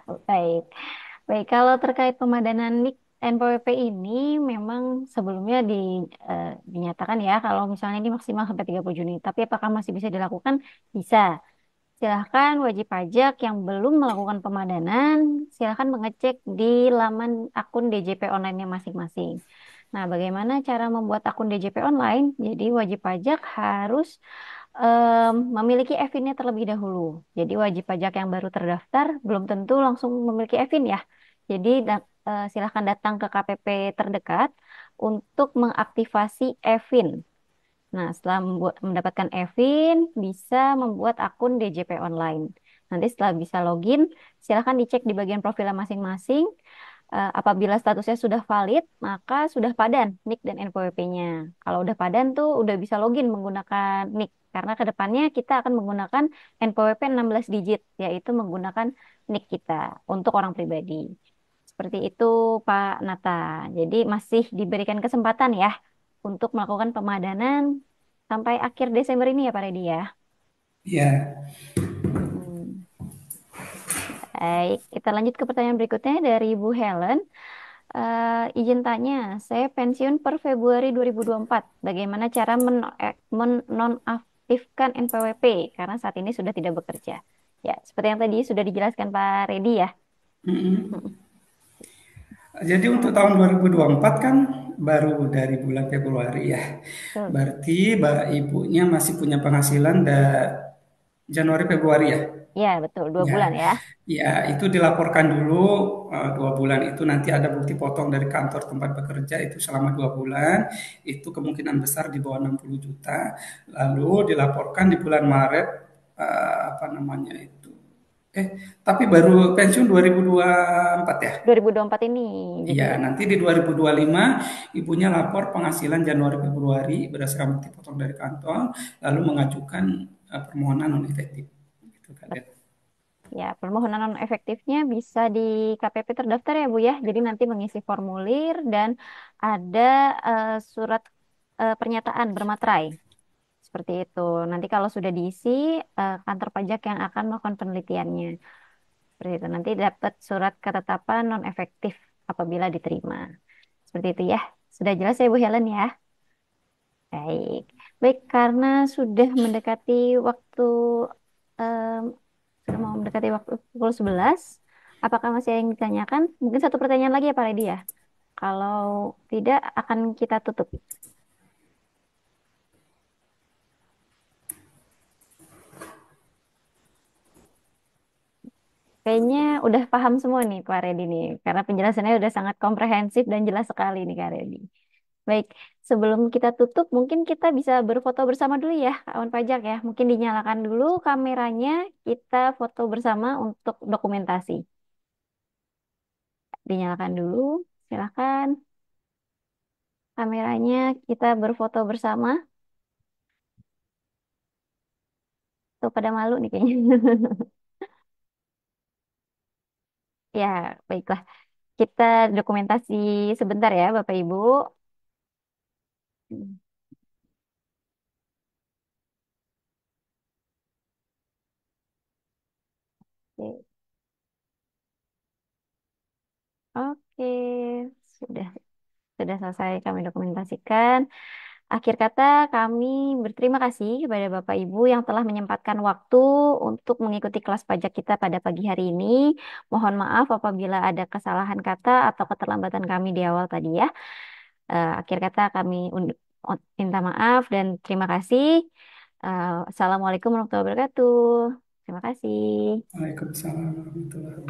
[SPEAKER 1] Oh, baik. Baik, kalau terkait pemadanan NIK NPWP ini memang sebelumnya dinyatakan ya kalau misalnya ini maksimal sampai 30 Juni. Tapi apakah masih bisa dilakukan? Bisa. Silahkan wajib pajak yang belum melakukan pemadanan, silahkan mengecek di laman akun DJP online-nya masing-masing. Nah, bagaimana cara membuat akun DJP online? Jadi wajib pajak harus memiliki EVIN-nya terlebih dahulu. Jadi wajib pajak yang baru terdaftar belum tentu langsung memiliki EVIN ya. Jadi silahkan datang ke KPP terdekat untuk mengaktifasi EVIN. Nah, setelah mendapatkan EVIN, bisa membuat akun DJP online. Nanti setelah bisa login, silahkan dicek di bagian profilnya masing-masing. Apabila statusnya sudah valid, maka sudah padan NIK dan NPWP-nya. Kalau udah padan tuh udah bisa login menggunakan NIK. Karena ke depannya kita akan menggunakan NPWP 16 digit, yaitu menggunakan NIK kita untuk orang pribadi. Seperti itu, Pak Nata. Jadi masih diberikan kesempatan ya untuk melakukan pemadanan sampai akhir Desember ini ya Pak Redi ya.
[SPEAKER 2] Ya,
[SPEAKER 1] Mm-mm. Baik, kita lanjut ke pertanyaan berikutnya dari Bu Helen. Izin tanya, saya pensiun per Februari 2024. Bagaimana cara menonaktifkan NPWP? Karena saat ini sudah tidak bekerja. Ya, seperti yang tadi sudah dijelaskan Pak Redi ya. Mm-mm.
[SPEAKER 2] jadi untuk tahun 2024 kan baru dari bulan Februari ya.
[SPEAKER 1] Betul.
[SPEAKER 2] Berarti ibunya masih punya penghasilan Januari Februari ya.
[SPEAKER 1] Ya, betul. 2 bulan
[SPEAKER 2] Ya,
[SPEAKER 1] ya.
[SPEAKER 2] ya itu dilaporkan dulu 2 bulan itu nanti ada bukti potong dari kantor tempat bekerja itu selama 2 bulan itu kemungkinan besar di bawah 60 juta. Lalu dilaporkan di bulan Maret apa namanya itu. Tapi baru pensiun 2024 ya.
[SPEAKER 1] 2024 ini. Jadi,
[SPEAKER 2] Iya, nanti di 2025 ibunya lapor penghasilan Januari Februari berdasarkan bukti potong dari kantor lalu mengajukan permohonan non efektif. Gitu, Kak Det.
[SPEAKER 1] ya, permohonan non efektifnya bisa di KPP terdaftar ya Bu ya. Jadi nanti mengisi formulir dan ada surat pernyataan bermaterai. Seperti itu. Nanti kalau sudah diisi, kantor pajak yang akan melakukan penelitiannya. Seperti itu. Nanti dapat surat ketetapan non efektif apabila diterima. Seperti itu ya. Sudah jelas ya Bu Helen ya. Baik. Baik, karena sudah mendekati waktu em, sudah mau mendekati waktu pukul 11. Apakah masih ada yang ditanyakan? Mungkin satu pertanyaan lagi ya Pak Redi ya. Kalau tidak, akan kita tutup. Kayaknya udah paham semua nih Pak Redi nih. Karena penjelasannya udah sangat komprehensif dan jelas sekali nih Kak Redi. Baik, sebelum kita tutup, mungkin kita bisa berfoto bersama dulu ya, kawan pajak ya. Mungkin dinyalakan dulu kameranya, kita foto bersama untuk dokumentasi. Dinyalakan dulu, silakan. Kameranya kita berfoto bersama. Tuh pada malu nih kayaknya. Ya, baiklah. Kita dokumentasi sebentar ya, Bapak Ibu. Oke, oke. Sudah sudah selesai kami dokumentasikan. Akhir kata, kami berterima kasih kepada Bapak Ibu yang telah menyempatkan waktu untuk mengikuti kelas pajak kita pada pagi hari ini. Mohon maaf apabila ada kesalahan kata atau keterlambatan kami di awal tadi ya. Akhir kata kami minta maaf dan terima kasih. Assalamualaikum warahmatullahi wabarakatuh. Terima kasih.
[SPEAKER 2] Waalaikumsalam warahmatullahi wabarakatuh.